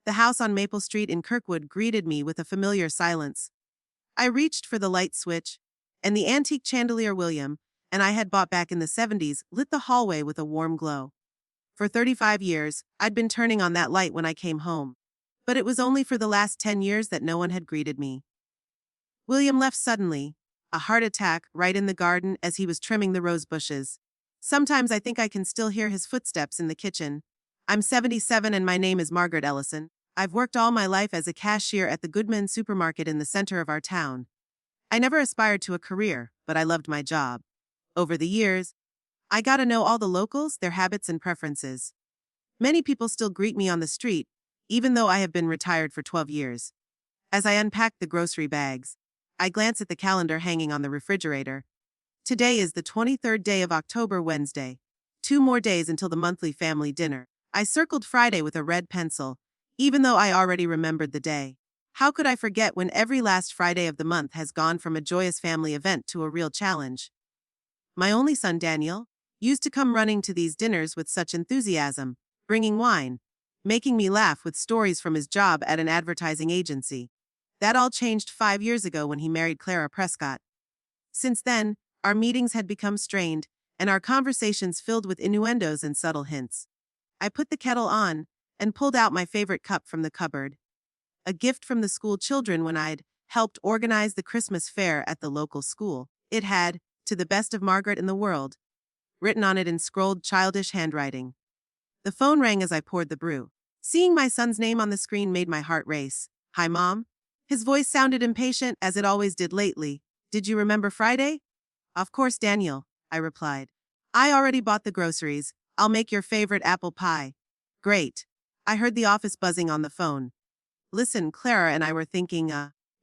The house on Maple Street in Kirkwood greeted me with a familiar silence. I reached for the light switch, and the antique chandelier William and I had bought back in the 70s lit the hallway with a warm glow. For 35 years, I'd been turning on that light when I came home. But it was only for the last 10 years that no one had greeted me. William left suddenly, a heart attack right in the garden as he was trimming the rose bushes. Sometimes I think I can still hear his footsteps in the kitchen. I'm 77 and my name is Margaret Ellison. I've worked all my life as a cashier at the Goodman supermarket in the center of our town. I never aspired to a career, but I loved my job. Over the years, I got to know all the locals, their habits and preferences. Many people still greet me on the street, even though I have been retired for 12 years. As I unpack the grocery bags, I glance at the calendar hanging on the refrigerator. Today is the 23rd day of October, Wednesday. 2 more days until the monthly family dinner. I circled Friday with a red pencil, even though I already remembered the day. How could I forget when every last Friday of the month has gone from a joyous family event to a real challenge? My only son, Daniel, used to come running to these dinners with such enthusiasm, bringing wine, making me laugh with stories from his job at an advertising agency. That all changed 5 years ago when he married Clara Prescott. Since then, our meetings had become strained, and our conversations filled with innuendos and subtle hints. I put the kettle on and pulled out my favorite cup from the cupboard. A gift from the school children when I'd helped organize the Christmas fair at the local school. It had, "To the best of Margaret in the world," written on it in scrolled childish handwriting. The phone rang as I poured the brew. Seeing my son's name on the screen made my heart race. "Hi, Mom." His voice sounded impatient, as it always did lately. "Did you remember Friday?" "Of course, Daniel," I replied. "I already bought the groceries. I'll make your favorite apple pie." "Great." I heard the office buzzing on the phone. "Listen, Clara and I were thinking,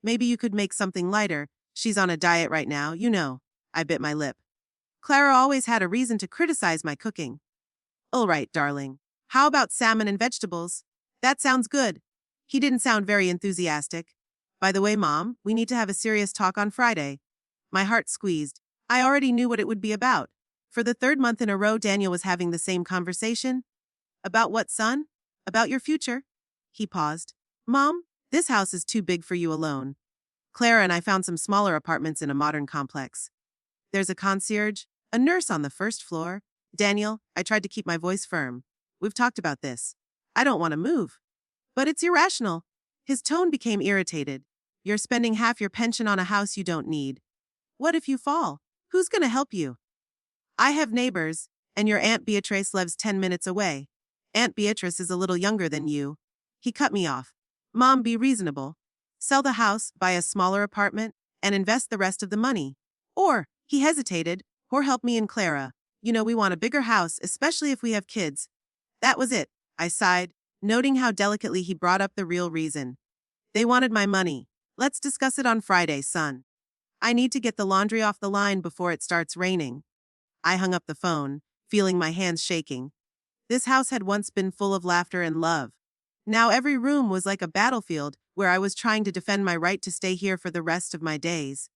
maybe you could make something lighter. She's on a diet right now, you know." I bit my lip. Clara always had a reason to criticize my cooking. "All right, darling. How about salmon and vegetables?" "That sounds good." He didn't sound very enthusiastic. "By the way, Mom, we need to have a serious talk on Friday." My heart squeezed. I already knew what it would be about. For the 3rd month in a row, Daniel was having the same conversation. "About what, son?" "About your future." He paused. "Mom, this house is too big for you alone. Clara and I found some smaller apartments in a modern complex. There's a concierge, a nurse on the 1st floor. Daniel," I tried to keep my voice firm, "we've talked about this. I don't want to move." "But it's irrational." His tone became irritated. "You're spending half your pension on a house you don't need. What if you fall? Who's going to help you?" "I have neighbors, and your Aunt Beatrice lives 10 minutes away." "Aunt Beatrice is a little younger than you." He cut me off. "Mom, be reasonable. Sell the house, buy a smaller apartment, and invest the rest of the money. Or," he hesitated, "or help me and Clara. You know we want a bigger house, especially if we have kids." That was it, I sighed, noting how delicately he brought up the real reason. "They wanted my money. Let's discuss it on Friday, son. I need to get the laundry off the line before it starts raining." I hung up the phone, feeling my hands shaking. This house had once been full of laughter and love. Now every room was like a battlefield where I was trying to defend my right to stay here for the rest of my days.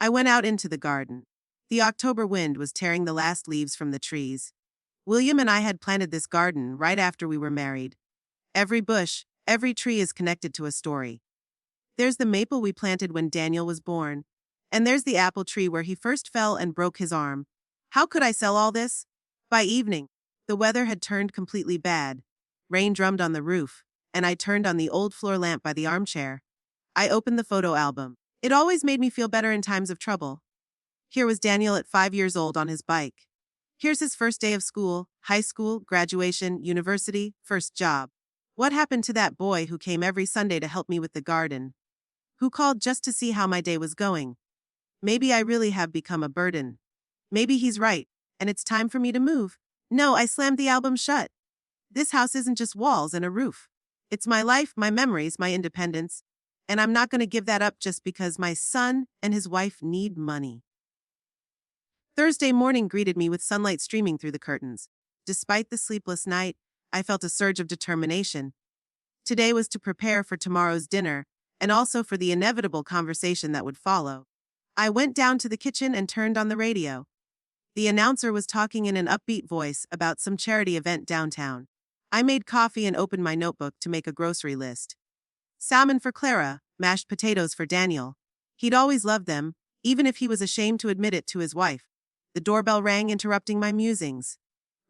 I went out into the garden. The October wind was tearing the last leaves from the trees. William and I had planted this garden right after we were married. Every bush, every tree is connected to a story. There's the maple we planted when Daniel was born. And there's the apple tree where he first fell and broke his arm. How could I sell all this? By evening, the weather had turned completely bad. Rain drummed on the roof, and I turned on the old floor lamp by the armchair. I opened the photo album. It always made me feel better in times of trouble. Here was Daniel at 5 years old on his bike. Here's his first day of school, high school, graduation, university, first job. What happened to that boy who came every Sunday to help me with the garden? Who called just to see how my day was going? Maybe I really have become a burden. Maybe he's right, and it's time for me to move. No, I slammed the album shut. This house isn't just walls and a roof. It's my life, my memories, my independence. And I'm not going to give that up just because my son and his wife need money. Thursday morning greeted me with sunlight streaming through the curtains. Despite the sleepless night, I felt a surge of determination. Today was to prepare for tomorrow's dinner, and also for the inevitable conversation that would follow. I went down to the kitchen and turned on the radio. The announcer was talking in an upbeat voice about some charity event downtown. I made coffee and opened my notebook to make a grocery list. Salmon for Clara, mashed potatoes for Daniel. He'd always loved them, even if he was ashamed to admit it to his wife. The doorbell rang, interrupting my musings.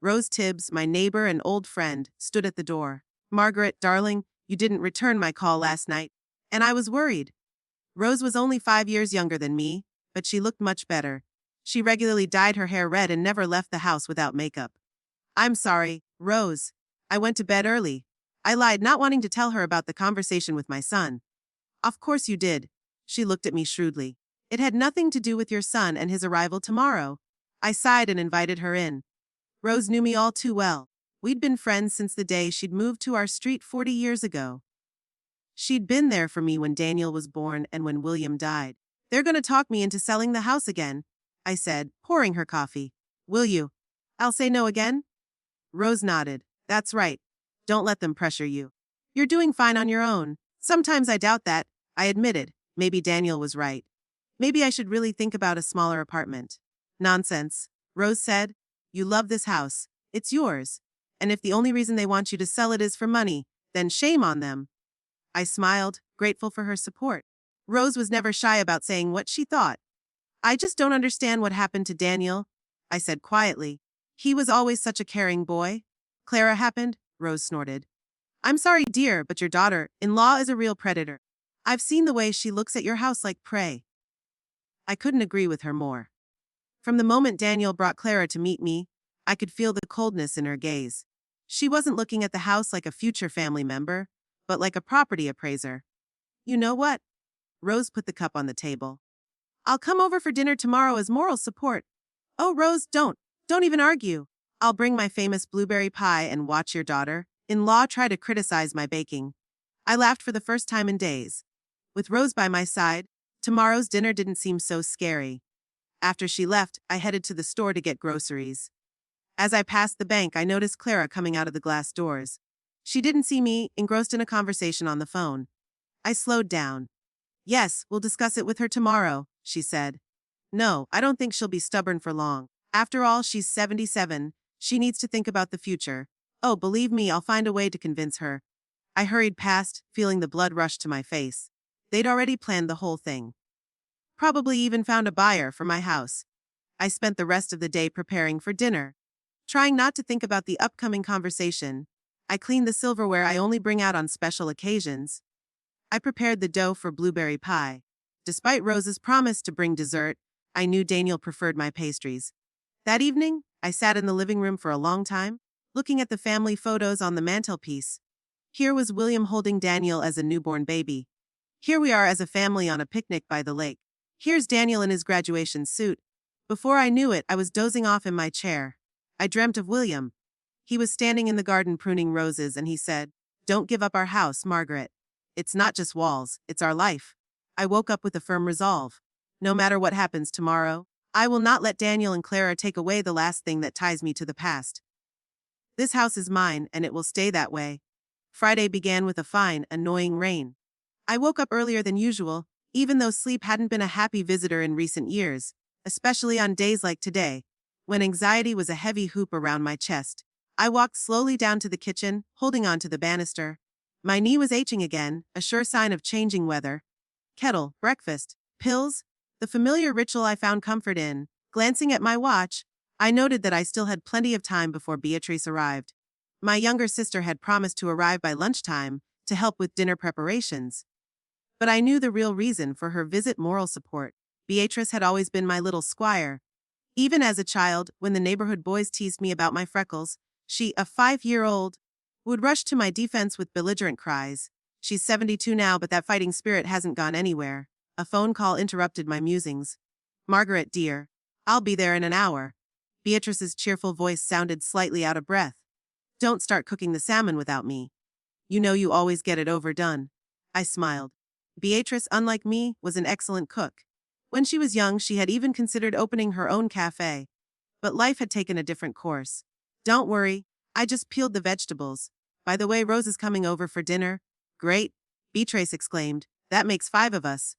Rose Tibbs, my neighbor and old friend, stood at the door. Margaret, darling, you didn't return my call last night. And I was worried. Rose was only 5 years younger than me, but she looked much better. She regularly dyed her hair red and never left the house without makeup. I'm sorry, Rose. I went to bed early. I lied, not wanting to tell her about the conversation with my son. Of course you did. She looked at me shrewdly. It had nothing to do with your son and his arrival tomorrow. I sighed and invited her in. Rose knew me all too well. We'd been friends since the day she'd moved to our street 40 years ago. She'd been there for me when Daniel was born and when William died. They're going to talk me into selling the house again, I said, pouring her coffee. Will you? I'll say no again? Rose nodded. That's right. Don't let them pressure you. You're doing fine on your own. Sometimes I doubt that, I admitted. Maybe Daniel was right. Maybe I should really think about a smaller apartment. Nonsense, Rose said. You love this house. It's yours. And if the only reason they want you to sell it is for money, then shame on them. I smiled, grateful for her support. Rose was never shy about saying what she thought. I just don't understand what happened to Daniel, I said quietly. He was always such a caring boy. Clara happened, Rose snorted. I'm sorry, dear, but your daughter-in-law is a real predator. I've seen the way she looks at your house like prey. I couldn't agree with her more. From the moment Daniel brought Clara to meet me, I could feel the coldness in her gaze. She wasn't looking at the house like a future family member, but like a property appraiser. You know what? Rose put the cup on the table. I'll come over for dinner tomorrow as moral support. Oh, Rose, don't even argue. I'll bring my famous blueberry pie and watch your daughter-in-law try to criticize my baking. I laughed for the first time in days. With Rose by my side, tomorrow's dinner didn't seem so scary. After she left, I headed to the store to get groceries. As I passed the bank, I noticed Clara coming out of the glass doors. She didn't see me, engrossed in a conversation on the phone. I slowed down. Yes, we'll discuss it with her tomorrow, she said. No, I don't think she'll be stubborn for long. After all, she's 77. She needs to think about the future. Oh, believe me, I'll find a way to convince her. I hurried past, feeling the blood rush to my face. They'd already planned the whole thing. Probably even found a buyer for my house. I spent the rest of the day preparing for dinner. Trying not to think about the upcoming conversation, I cleaned the silverware I only bring out on special occasions. I prepared the dough for blueberry pie. Despite Rose's promise to bring dessert, I knew Daniel preferred my pastries. That evening, I sat in the living room for a long time, looking at the family photos on the mantelpiece. Here was William holding Daniel as a newborn baby. Here we are as a family on a picnic by the lake. Here's Daniel in his graduation suit. Before I knew it, I was dozing off in my chair. I dreamt of William. He was standing in the garden pruning roses and he said, "Don't give up our house, Margaret. It's not just walls, it's our life." I woke up with a firm resolve. No matter what happens tomorrow, I will not let Daniel and Clara take away the last thing that ties me to the past. This house is mine and it will stay that way. Friday began with a fine, annoying rain. I woke up earlier than usual, even though sleep hadn't been a happy visitor in recent years, especially on days like today, when anxiety was a heavy hoop around my chest. I walked slowly down to the kitchen, holding onto the banister. My knee was aching again, a sure sign of changing weather. Kettle, breakfast, pills, the familiar ritual I found comfort in. Glancing at my watch, I noted that I still had plenty of time before Beatrice arrived. My younger sister had promised to arrive by lunchtime to help with dinner preparations. But I knew the real reason for her visit: moral support. Beatrice had always been my little squire. Even as a child, when the neighborhood boys teased me about my freckles, she, a 5-year-old, would rush to my defense with belligerent cries. She's 72 now, but that fighting spirit hasn't gone anywhere. A phone call interrupted my musings. "Margaret, dear. I'll be there in an hour." Beatrice's cheerful voice sounded slightly out of breath. "Don't start cooking the salmon without me. You know you always get it overdone." I smiled. Beatrice, unlike me, was an excellent cook. When she was young, she had even considered opening her own cafe. But life had taken a different course. "Don't worry, I just peeled the vegetables. By the way, Rose is coming over for dinner." "Great," Beatrice exclaimed. "That makes 5 of us.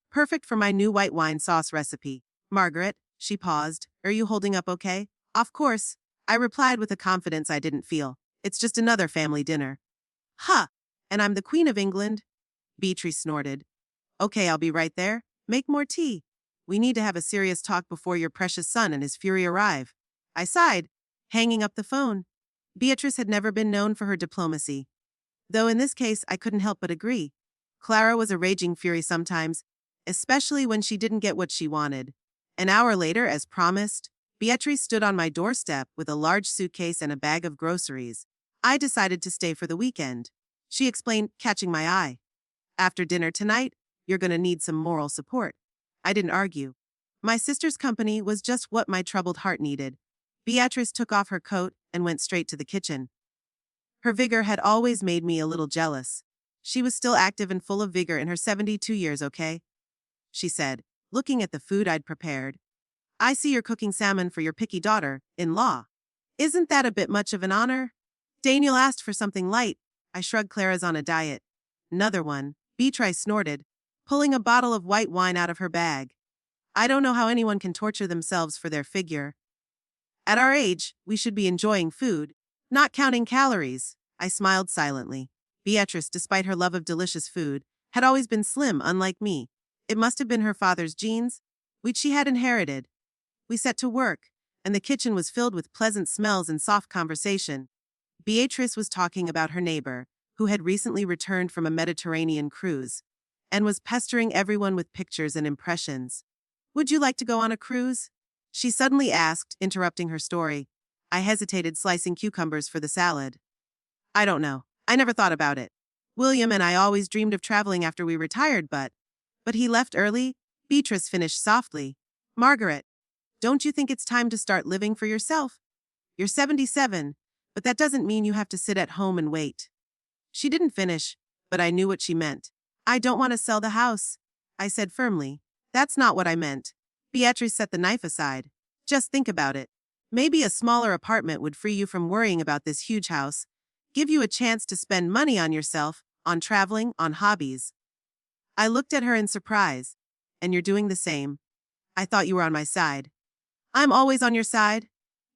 Perfect for my new white wine sauce recipe." "Margaret," she paused, "are you holding up okay?" "Of course," I replied with a confidence I didn't feel. It's just another family dinner. Huh, and I'm the Queen of England? Beatrice snorted. Okay, I'll be right there. Make more tea. We need to have a serious talk before your precious son and his fury arrive. I sighed, hanging up the phone. Beatrice had never been known for her diplomacy. Though in this case I couldn't help but agree. Clara was a raging fury sometimes, especially when she didn't get what she wanted. An hour later, as promised, Beatrice stood on my doorstep with a large suitcase and a bag of groceries. I decided to stay for the weekend. She explained, catching my eye. After dinner tonight, you're going to need some moral support. I didn't argue. My sister's company was just what my troubled heart needed. Beatrice took off her coat and went straight to the kitchen. Her vigor had always made me a little jealous. She was still active and full of vigor in her 72 years, okay? She said, looking at the food I'd prepared. I see you're cooking salmon for your picky daughter-in-law. Isn't that a bit much of an honor? Daniel asked for something light. I shrugged. Clara's on a diet. Another one. Beatrice snorted, pulling a bottle of white wine out of her bag. I don't know how anyone can torture themselves for their figure. At our age, we should be enjoying food, not counting calories. I smiled silently. Beatrice, despite her love of delicious food, had always been slim, unlike me. It must have been her father's genes, which she had inherited. We set to work, and the kitchen was filled with pleasant smells and soft conversation. Beatrice was talking about her neighbor, who had recently returned from a Mediterranean cruise, and was pestering everyone with pictures and impressions. Would you like to go on a cruise? She suddenly asked, interrupting her story. I hesitated, slicing cucumbers for the salad. I don't know. I never thought about it. William and I always dreamed of traveling after we retired, but he left early, Beatrice finished softly. Margaret, don't you think it's time to start living for yourself? You're 77, but that doesn't mean you have to sit at home and wait. She didn't finish, but I knew what she meant. I don't want to sell the house, I said firmly. That's not what I meant. Beatrice set the knife aside. Just think about it. Maybe a smaller apartment would free you from worrying about this huge house, give you a chance to spend money on yourself, on traveling, on hobbies. I looked at her in surprise. And you're doing the same. I thought you were on my side. I'm always on your side.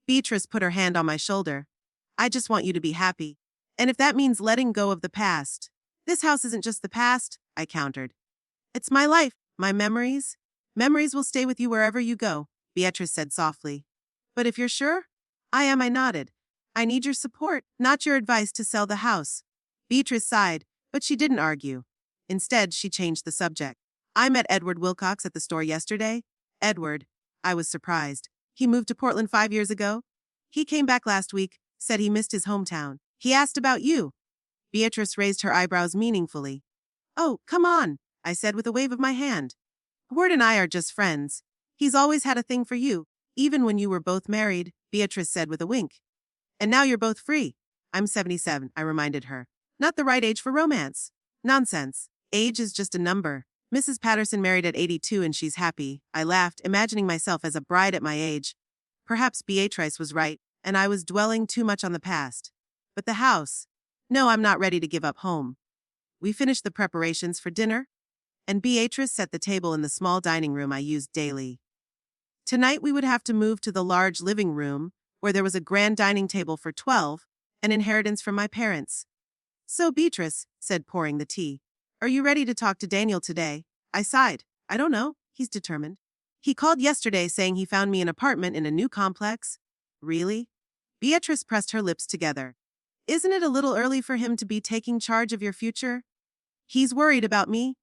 Beatrice put her hand on my shoulder. I just want you to be happy. And if that means letting go of the past. This house isn't just the past, I countered. It's my life, my memories. Memories will stay with you wherever you go, Beatrice said softly. But if you're sure? I am, I nodded. I need your support, not your advice to sell the house. Beatrice sighed, but she didn't argue. Instead, she changed the subject. I met Edward Wilcox at the store yesterday. Edward. I was surprised. He moved to Portland 5 years ago. He came back last week, said he missed his hometown. He asked about you. Beatrice raised her eyebrows meaningfully. Oh, come on, I said with a wave of my hand. Ward and I are just friends. He's always had a thing for you, even when you were both married, Beatrice said with a wink. And now you're both free. I'm 77, I reminded her. Not the right age for romance. Nonsense. Age is just a number. Mrs. Patterson married at 82 and she's happy. I laughed, imagining myself as a bride at my age. Perhaps Beatrice was right, and I was dwelling too much on the past. But the house. No, I'm not ready to give up home. We finished the preparations for dinner, and Beatrice set the table in the small dining room I used daily. Tonight we would have to move to the large living room, where there was a grand dining table for 12, an inheritance from my parents. So Beatrice said, pouring the tea. Are you ready to talk to Daniel today? I sighed. I don't know. He's determined. He called yesterday saying he found me an apartment in a new complex. Really? Beatrice pressed her lips together. Isn't it a little early for him to be taking charge of your future? He's worried about me,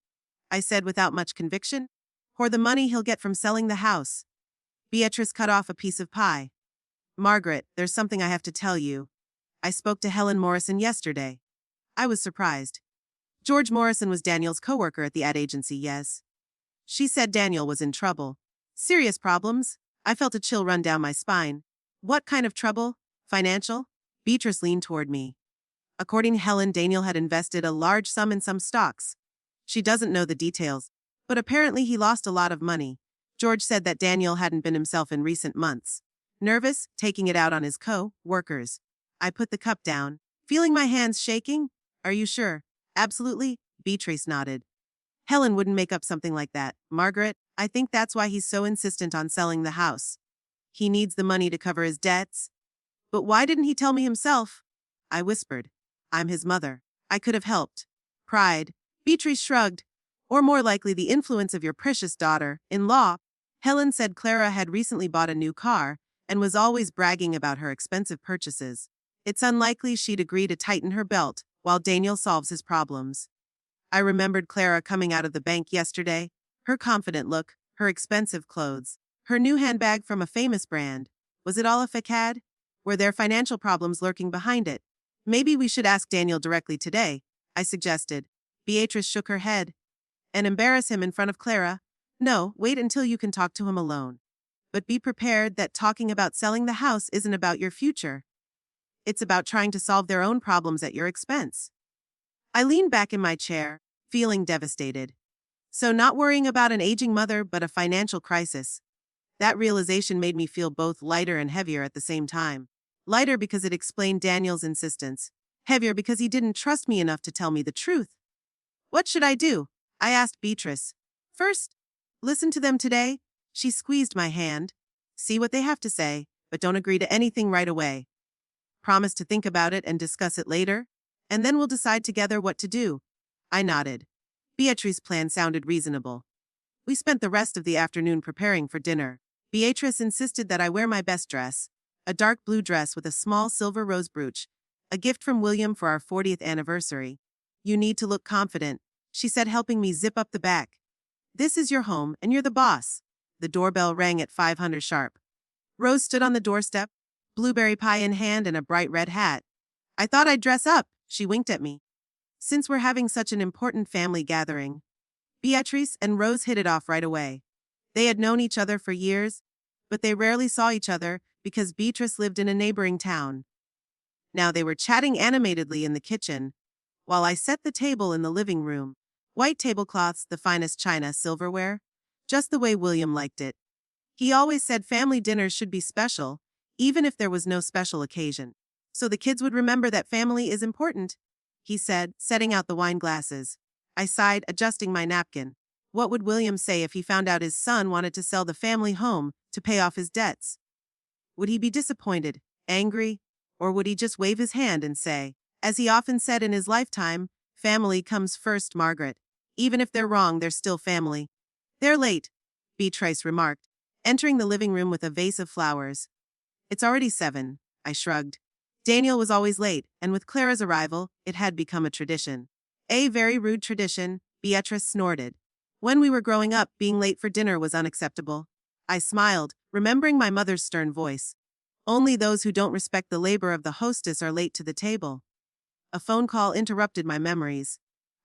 I said without much conviction. Or the money he'll get from selling the house. Beatrice cut off a piece of pie. Margaret, there's something I have to tell you. I spoke to Helen Morrison yesterday. I was surprised. George Morrison was Daniel's coworker at the ad agency, yes. She said Daniel was in trouble. Serious problems? I felt a chill run down my spine. What kind of trouble? Financial? Beatrice leaned toward me. According to Helen, Daniel had invested a large sum in some stocks. She doesn't know the details, but apparently he lost a lot of money. George said that Daniel hadn't been himself in recent months. Nervous, taking it out on his co-workers. I put the cup down, feeling my hands shaking. Are you sure? Absolutely, Beatrice nodded. Helen wouldn't make up something like that. Margaret, I think that's why he's so insistent on selling the house. He needs the money to cover his debts. But why didn't he tell me himself? I whispered. I'm his mother. I could have helped. Pride. Beatrice shrugged. Or more likely the influence of your precious daughter-in-law. Helen said Clara had recently bought a new car and was always bragging about her expensive purchases. It's unlikely she'd agree to tighten her belt while Daniel solves his problems. I remembered Clara coming out of the bank yesterday, her confident look, her expensive clothes, her new handbag from a famous brand. Was it all a facade? Were there financial problems lurking behind it? Maybe we should ask Daniel directly today, I suggested. Beatrice shook her head. And embarrass him in front of Clara? No, wait until you can talk to him alone. But be prepared that talking about selling the house isn't about your future. It's about trying to solve their own problems at your expense. I leaned back in my chair, feeling devastated. So not worrying about an aging mother, but a financial crisis. That realization made me feel both lighter and heavier at the same time. Lighter because it explained Daniel's insistence. Heavier because he didn't trust me enough to tell me the truth. What should I do? I asked Beatrice. First, listen to them today. She squeezed my hand. See what they have to say, but don't agree to anything right away. Promise to think about it and discuss it later, and then we'll decide together what to do. I nodded. Beatrice's plan sounded reasonable. We spent the rest of the afternoon preparing for dinner. Beatrice insisted that I wear my best dress, a dark blue dress with a small silver rose brooch, a gift from William for our 40th anniversary. You need to look confident, she said, helping me zip up the back. This is your home, and you're the boss. The doorbell rang at 500 sharp. Rose stood on the doorstep, blueberry pie in hand and a bright red hat. I thought I'd dress up, she winked at me. Since we're having such an important family gathering. Beatrice and Rose hit it off right away. They had known each other for years, but they rarely saw each other because Beatrice lived in a neighboring town. Now they were chatting animatedly in the kitchen, while I set the table in the living room. White tablecloths, the finest china, silverware, just the way William liked it. He always said family dinners should be special, even if there was no special occasion. So the kids would remember that family is important, he said, setting out the wine glasses. I sighed, adjusting my napkin. What would William say if he found out his son wanted to sell the family home to pay off his debts? Would he be disappointed, angry, or would he just wave his hand and say, as he often said in his lifetime, family comes first, Margaret. Even if they're wrong, they're still family. They're late, Beatrice remarked, entering the living room with a vase of flowers. It's already 7, I shrugged. Daniel was always late, and with Clara's arrival, it had become a tradition. A very rude tradition, Beatrice snorted. When we were growing up, being late for dinner was unacceptable. I smiled, remembering my mother's stern voice. Only those who don't respect the labor of the hostess are late to the table. A phone call interrupted my memories.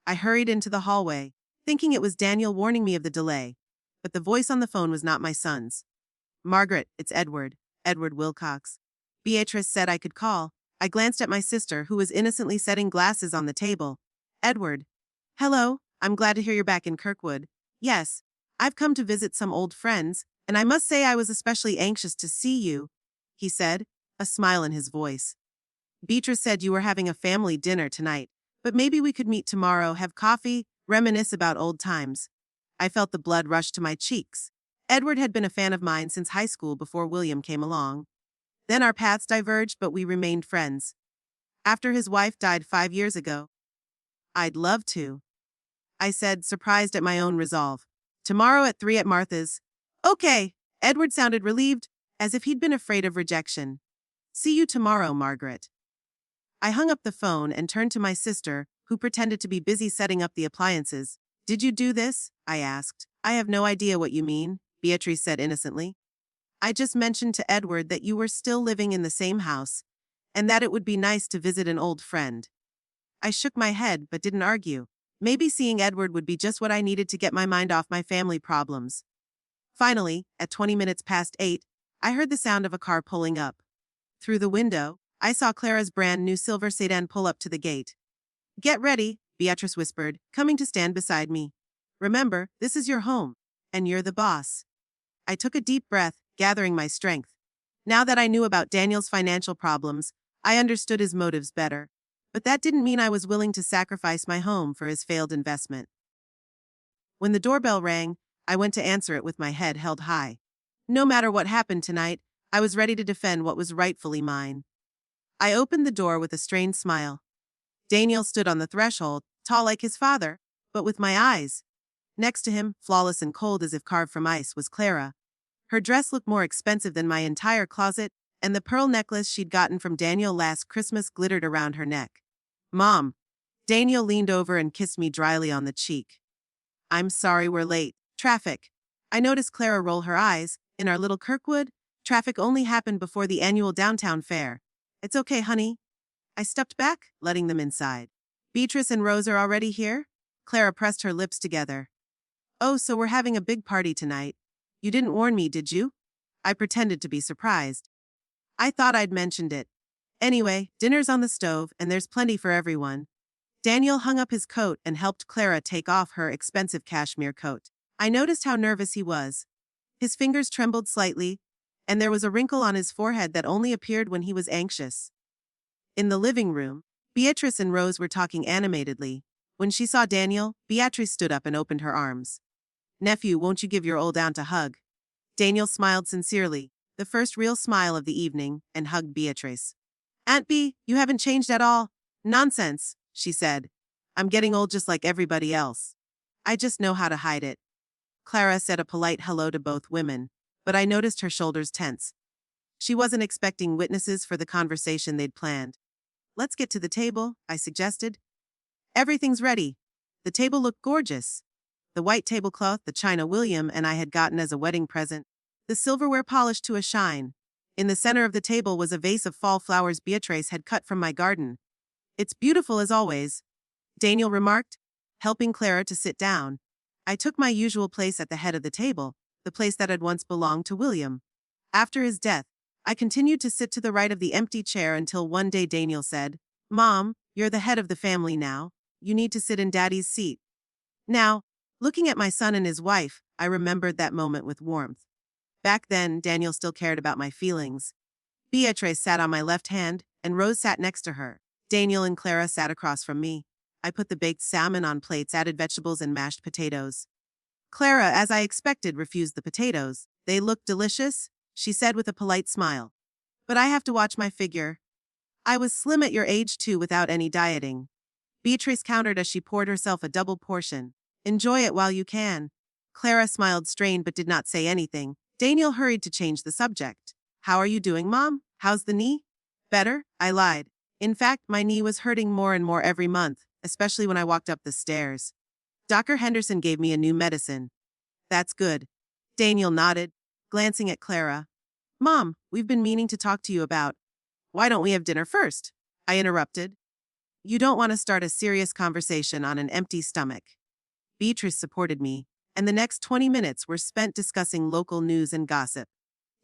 I hurried into the hallway, thinking it was Daniel warning me of the delay. But the voice on the phone was not my son's. Margaret, it's Edward. Edward Wilcox. Beatrice said I could call. I glanced at my sister, who was innocently setting glasses on the table. Edward. Hello, I'm glad to hear you're back in Kirkwood. Yes, I've come to visit some old friends, and I must say I was especially anxious to see you, he said, a smile in his voice. Beatrice said you were having a family dinner tonight, but maybe we could meet tomorrow, have coffee, reminisce about old times. I felt the blood rush to my cheeks. Edward had been a fan of mine since high school before William came along. Then our paths diverged, but we remained friends. After his wife died 5 years ago. I'd love to, I said, surprised at my own resolve. Tomorrow at 3 at Martha's. Okay, Edward sounded relieved, as if he'd been afraid of rejection. See you tomorrow, Margaret. I hung up the phone and turned to my sister, who pretended to be busy setting up the appliances. Did you do this? I asked. I have no idea what you mean, Beatrice said innocently. I just mentioned to Edward that you were still living in the same house, and that it would be nice to visit an old friend. I shook my head but didn't argue. Maybe seeing Edward would be just what I needed to get my mind off my family problems. Finally, at 20 minutes past 8, I heard the sound of a car pulling up. Through the window, I saw Clara's brand new silver sedan pull up to the gate. Get ready, Beatrice whispered, coming to stand beside me. Remember, this is your home, and you're the boss. I took a deep breath, gathering my strength. Now that I knew about Daniel's financial problems, I understood his motives better. But that didn't mean I was willing to sacrifice my home for his failed investment. When the doorbell rang, I went to answer it with my head held high. No matter what happened tonight, I was ready to defend what was rightfully mine. I opened the door with a strained smile. Daniel stood on the threshold, tall like his father, but with my eyes. Next to him, flawless and cold as if carved from ice, was Clara. Her dress looked more expensive than my entire closet, and the pearl necklace she'd gotten from Daniel last Christmas glittered around her neck. Mom. Daniel leaned over and kissed me dryly on the cheek. I'm sorry we're late. Traffic. I noticed Clara roll her eyes. In our little Kirkwood, traffic only happened before the annual downtown fair. It's okay, honey. I stepped back, letting them inside. Beatrice and Rose are already here? Clara pressed her lips together. Oh, so we're having a big party tonight. You didn't warn me, did you? I pretended to be surprised. I thought I'd mentioned it. Anyway, dinner's on the stove, and there's plenty for everyone. Daniel hung up his coat and helped Clara take off her expensive cashmere coat. I noticed how nervous he was. His fingers trembled slightly, and there was a wrinkle on his forehead that only appeared when he was anxious. In the living room, Beatrice and Rose were talking animatedly. When she saw Daniel, Beatrice stood up and opened her arms. Nephew, won't you give your old aunt a hug? Daniel smiled sincerely, the first real smile of the evening, and hugged Beatrice. Aunt Bea, you haven't changed at all. Nonsense, she said. I'm getting old just like everybody else. I just know how to hide it. Clara said a polite hello to both women, but I noticed her shoulders tense. She wasn't expecting witnesses for the conversation they'd planned. Let's get to the table, I suggested. Everything's ready. The table looked gorgeous. The white tablecloth the China William and I had gotten as a wedding present. The silverware polished to a shine. In the center of the table was a vase of fall flowers Beatrice had cut from my garden. It's beautiful as always, Daniel remarked, helping Clara to sit down. I took my usual place at the head of the table, the place that had once belonged to William. After his death, I continued to sit to the right of the empty chair until one day Daniel said, Mom, you're the head of the family now. You need to sit in Daddy's seat. Now, looking at my son and his wife, I remembered that moment with warmth. Back then, Daniel still cared about my feelings. Beatrice sat on my left hand, and Rose sat next to her. Daniel and Clara sat across from me. I put the baked salmon on plates, added vegetables and mashed potatoes. Clara, as I expected, refused the potatoes. They looked delicious, she said with a polite smile. But I have to watch my figure. I was slim at your age too without any dieting. Beatrice countered as she poured herself a double portion. Enjoy it while you can. Clara smiled strained but did not say anything. Daniel hurried to change the subject. How are you doing, Mom? How's the knee? Better? I lied. In fact, my knee was hurting more and more every month, especially when I walked up the stairs. Dr. Henderson gave me a new medicine. That's good. Daniel nodded, glancing at Clara. Mom, we've been meaning to talk to you about. Why don't we have dinner first? I interrupted. You don't want to start a serious conversation on an empty stomach. Beatrice supported me, and the next 20 minutes were spent discussing local news and gossip.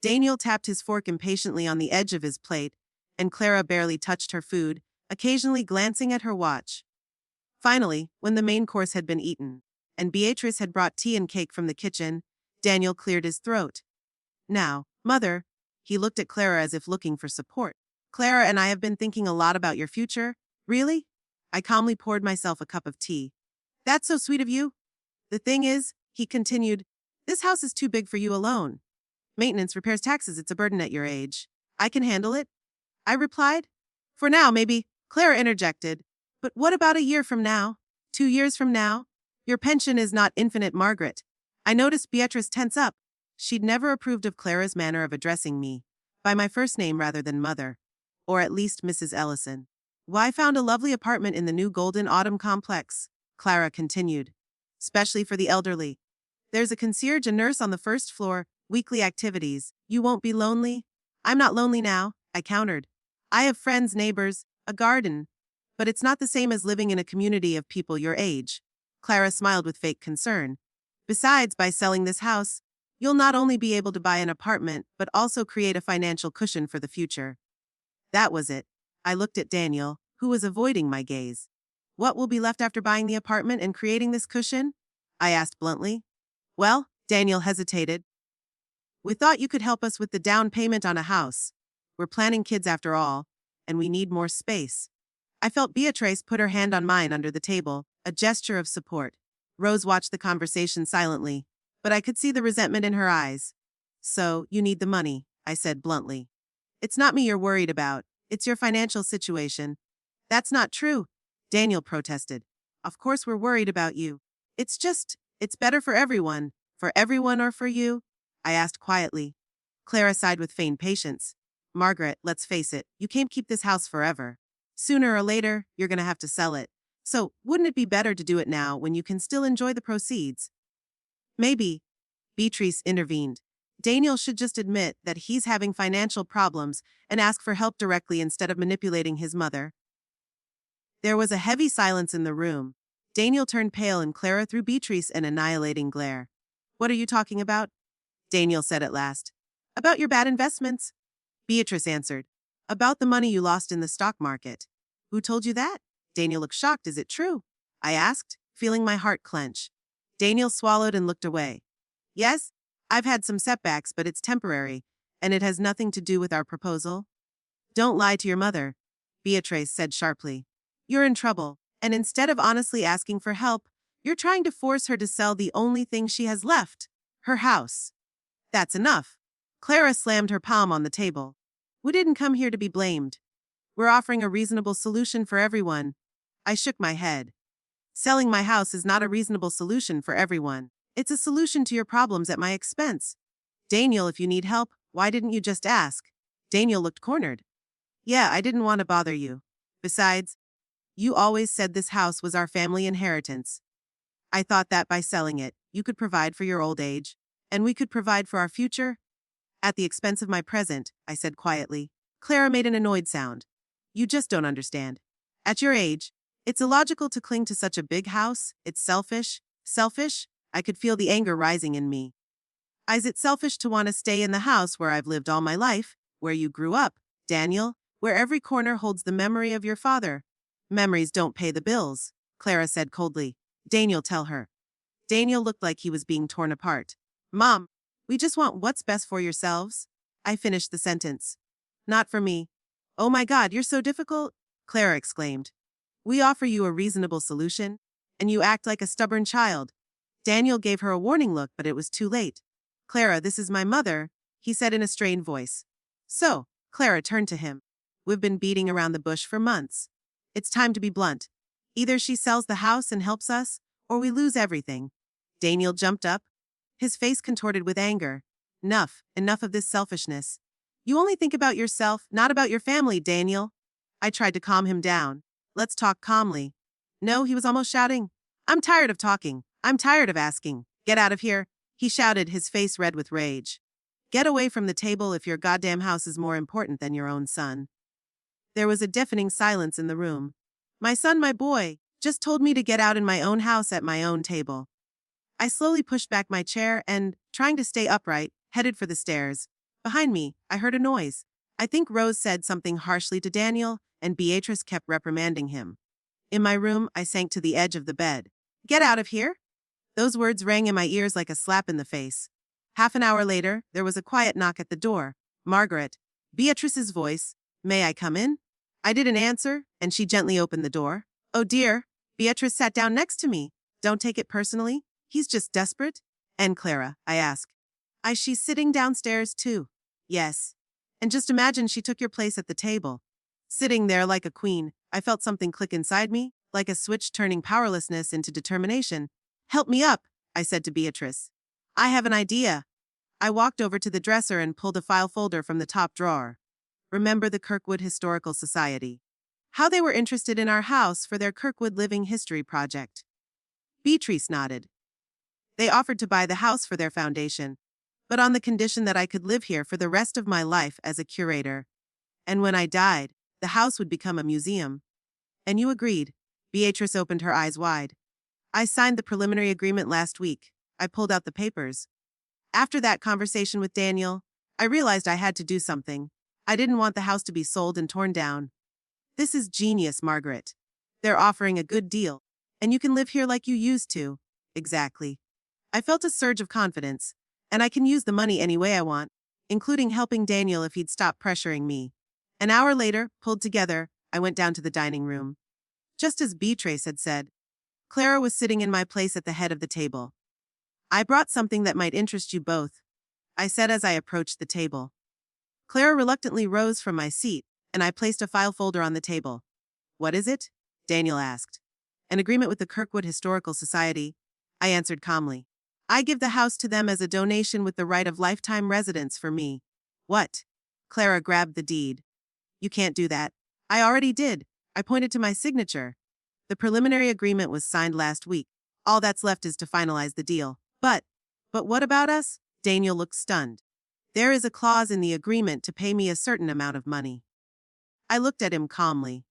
Daniel tapped his fork impatiently on the edge of his plate, and Clara barely touched her food, occasionally glancing at her watch. Finally, when the main course had been eaten, and Beatrice had brought tea and cake from the kitchen, Daniel cleared his throat. Now, Mother, he looked at Clara as if looking for support. Clara and I have been thinking a lot about your future. Really? I calmly poured myself a cup of tea. That's so sweet of you. The thing is, he continued, this house is too big for you alone. Maintenance, repairs, taxes, it's a burden at your age. I can handle it, I replied. For now, maybe, Clara interjected. But what about a year from now? 2 years from now? Your pension is not infinite, Margaret. I noticed Beatrice tense up. She'd never approved of Clara's manner of addressing me, by my first name rather than Mother. Or at least Mrs. Ellison. Why, found a lovely apartment in the new Golden Autumn complex, Clara continued. Especially for the elderly. There's a concierge and nurse on the first floor, weekly activities. You won't be lonely? I'm not lonely now, I countered. I have friends, neighbors, a garden. But it's not the same as living in a community of people your age. Clara smiled with fake concern. Besides, by selling this house, you'll not only be able to buy an apartment, but also create a financial cushion for the future. That was it. I looked at Daniel, who was avoiding my gaze. What will be left after buying the apartment and creating this cushion? I asked bluntly. Well, Daniel hesitated. We thought you could help us with the down payment on a house. We're planning kids after all, and we need more space. I felt Beatrice put her hand on mine under the table, a gesture of support. Rose watched the conversation silently, but I could see the resentment in her eyes. So, you need the money, I said bluntly. It's not me you're worried about. It's your financial situation. That's not true, Daniel protested. Of course we're worried about you. It's better for everyone. For everyone or for you? I asked quietly. Clara sighed with feigned patience. Margaret, let's face it, you can't keep this house forever. Sooner or later, you're gonna have to sell it. So, wouldn't it be better to do it now when you can still enjoy the proceeds? Maybe, Beatrice intervened. Daniel should just admit that he's having financial problems and ask for help directly instead of manipulating his mother. There was a heavy silence in the room. Daniel turned pale and Clara threw Beatrice an annihilating glare. What are you talking about? Daniel said at last. About your bad investments, Beatrice answered. About the money you lost in the stock market. Who told you that? Daniel looked shocked. Is it true? I asked, feeling my heart clench. Daniel swallowed and looked away. Yes, I've had some setbacks, but it's temporary, and it has nothing to do with our proposal. Don't lie to your mother, Beatrice said sharply. You're in trouble, and instead of honestly asking for help, you're trying to force her to sell the only thing she has left, her house. That's enough. Clara slammed her palm on the table. We didn't come here to be blamed. We're offering a reasonable solution for everyone. I shook my head. Selling my house is not a reasonable solution for everyone. It's a solution to your problems at my expense. Daniel, if you need help, why didn't you just ask? Daniel looked cornered. Yeah, I didn't want to bother you. Besides, you always said this house was our family inheritance. I thought that by selling it, you could provide for your old age, and we could provide for our future. At the expense of my present, I said quietly. Clara made an annoyed sound. You just don't understand. At your age, it's illogical to cling to such a big house. It's selfish. Selfish? I could feel the anger rising in me. Is it selfish to want to stay in the house where I've lived all my life, where you grew up, Daniel, where every corner holds the memory of your father? Memories don't pay the bills, Clara said coldly. Daniel, tell her. Daniel looked like he was being torn apart. Mom, we just want what's best for yourselves. I finished the sentence. Not for me. Oh my God, you're so difficult, Clara exclaimed. We offer you a reasonable solution, and you act like a stubborn child. Daniel gave her a warning look, but it was too late. Clara, this is my mother, he said in a strained voice. So, Clara turned to him. We've been beating around the bush for months. It's time to be blunt. Either she sells the house and helps us, or we lose everything. Daniel jumped up, his face contorted with anger. Enough of this selfishness. You only think about yourself, not about your family, Daniel. I tried to calm him down. Let's talk calmly. No, he was almost shouting. I'm tired of talking. I'm tired of asking. Get out of here, he shouted, his face red with rage. Get away from the table if your goddamn house is more important than your own son. There was a deafening silence in the room. My son, my boy, just told me to get out in my own house at my own table. I slowly pushed back my chair and, trying to stay upright, headed for the stairs. Behind me, I heard a noise. I think Rose said something harshly to Daniel, and Beatrice kept reprimanding him. In my room, I sank to the edge of the bed. Get out of here! Those words rang in my ears like a slap in the face. Half an hour later, there was a quiet knock at the door. Margaret. Beatrice's voice. May I come in? I didn't answer, and she gently opened the door. Oh dear. Beatrice sat down next to me. Don't take it personally. He's just desperate. And Clara, I asked. She's sitting downstairs too. Yes. And just imagine she took your place at the table. Sitting there like a queen, I felt something click inside me, like a switch turning powerlessness into determination. Help me up, I said to Beatrice. I have an idea. I walked over to the dresser and pulled a file folder from the top drawer. Remember the Kirkwood Historical Society? How they were interested in our house for their Kirkwood Living History project. Beatrice nodded. They offered to buy the house for their foundation, but on the condition that I could live here for the rest of my life as a curator. And when I died, the house would become a museum. And you agreed. Beatrice opened her eyes wide. I signed the preliminary agreement last week. I pulled out the papers. After that conversation with Daniel, I realized I had to do something. I didn't want the house to be sold and torn down. This is genius, Margaret. They're offering a good deal, and you can live here like you used to. Exactly. I felt a surge of confidence, and I can use the money any way I want, including helping Daniel if he'd stop pressuring me. An hour later, pulled together, I went down to the dining room. Just as Beatrice had said, Clara was sitting in my place at the head of the table. I brought something that might interest you both, I said as I approached the table. Clara reluctantly rose from my seat, and I placed a file folder on the table. What is it? Daniel asked. An agreement with the Kirkwood Historical Society, I answered calmly. I give the house to them as a donation with the right of lifetime residence for me. What? Clara grabbed the deed. You can't do that. I already did. I pointed to my signature. The preliminary agreement was signed last week. All that's left is to finalize the deal. But what about us? Daniel looked stunned. There is a clause in the agreement to pay me a certain amount of money. I looked at him calmly.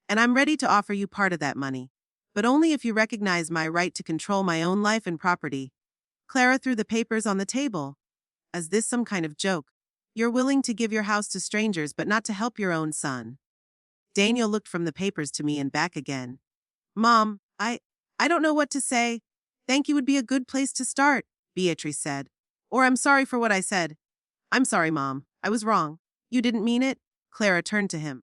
And I'm ready to offer you part of that money. But only if you recognize my right to control my own life and property. Clara threw the papers on the table. Is this some kind of joke? You're willing to give your house to strangers but not to help your own son. Daniel looked from the papers to me and back again. Mom, I don't know what to say. Thank you would be a good place to start, Beatrice said. Or I'm sorry for what I said. I'm sorry, Mom. I was wrong. You didn't mean it? Clara turned to him.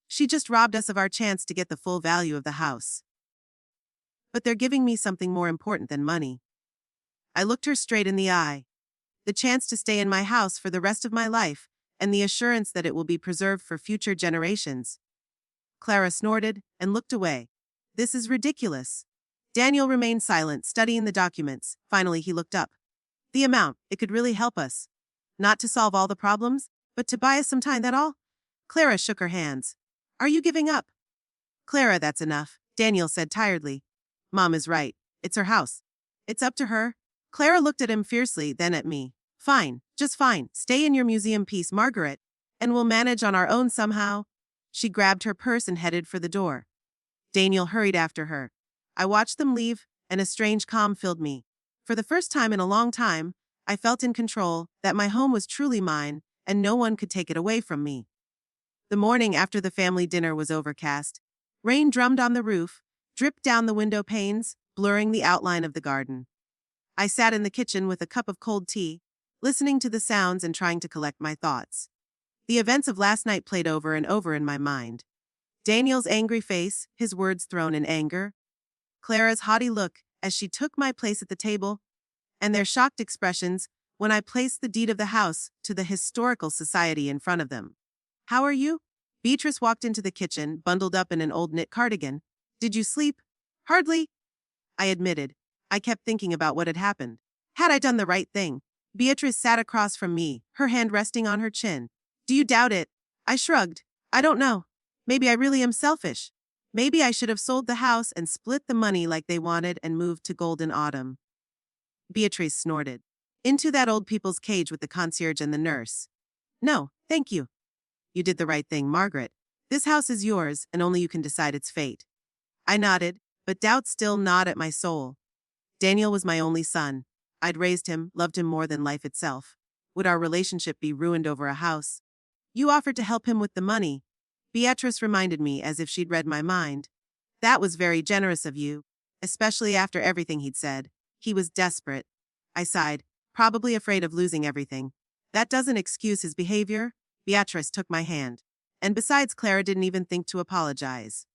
She just robbed us of our chance to get the full value of the house. But they're giving me something more important than money. I looked her straight in the eye. The chance to stay in my house for the rest of my life, and the assurance that it will be preserved for future generations. Clara snorted and looked away. This is ridiculous. Daniel remained silent, studying the documents. Finally, he looked up. The amount, it could really help us. Not to solve all the problems, but to buy us some time, that all? Clara shook her hands. Are you giving up? Clara, that's enough, Daniel said tiredly. Mom is right. It's her house. It's up to her. Clara looked at him fiercely, then at me. Fine, just fine. Stay in your museum piece, Margaret. And we'll manage on our own somehow. She grabbed her purse and headed for the door. Daniel hurried after her. I watched them leave, and a strange calm filled me. For the first time in a long time, I felt in control, that my home was truly mine, and no one could take it away from me. The morning after the family dinner was overcast. Rain drummed on the roof, dripped down the window panes, blurring the outline of the garden. I sat in the kitchen with a cup of cold tea, listening to the sounds and trying to collect my thoughts. The events of last night played over and over in my mind. Daniel's angry face, his words thrown in anger. Clara's haughty look as she took my place at the table, and their shocked expressions when I placed the deed of the house to the Historical Society in front of them. How are you? Beatrice walked into the kitchen, bundled up in an old knit cardigan. Did you sleep? Hardly, I admitted. I kept thinking about what had happened. Had I done the right thing? Beatrice sat across from me, her hand resting on her chin. Do you doubt it? I shrugged. I don't know. Maybe I really am selfish. Maybe I should have sold the house and split the money like they wanted and moved to Golden Autumn. Beatrice snorted. Into that old people's cage with the concierge and the nurse. No, thank you. You did the right thing, Margaret. This house is yours, and only you can decide its fate. I nodded, but doubt still gnawed at my soul. Daniel was my only son. I'd raised him, loved him more than life itself. Would our relationship be ruined over a house? You offered to help him with the money. Beatrice reminded me as if she'd read my mind. That was very generous of you, especially after everything he'd said. He was desperate. I sighed, probably afraid of losing everything. That doesn't excuse his behavior. Beatrice took my hand. And besides, Clara didn't even think to apologize.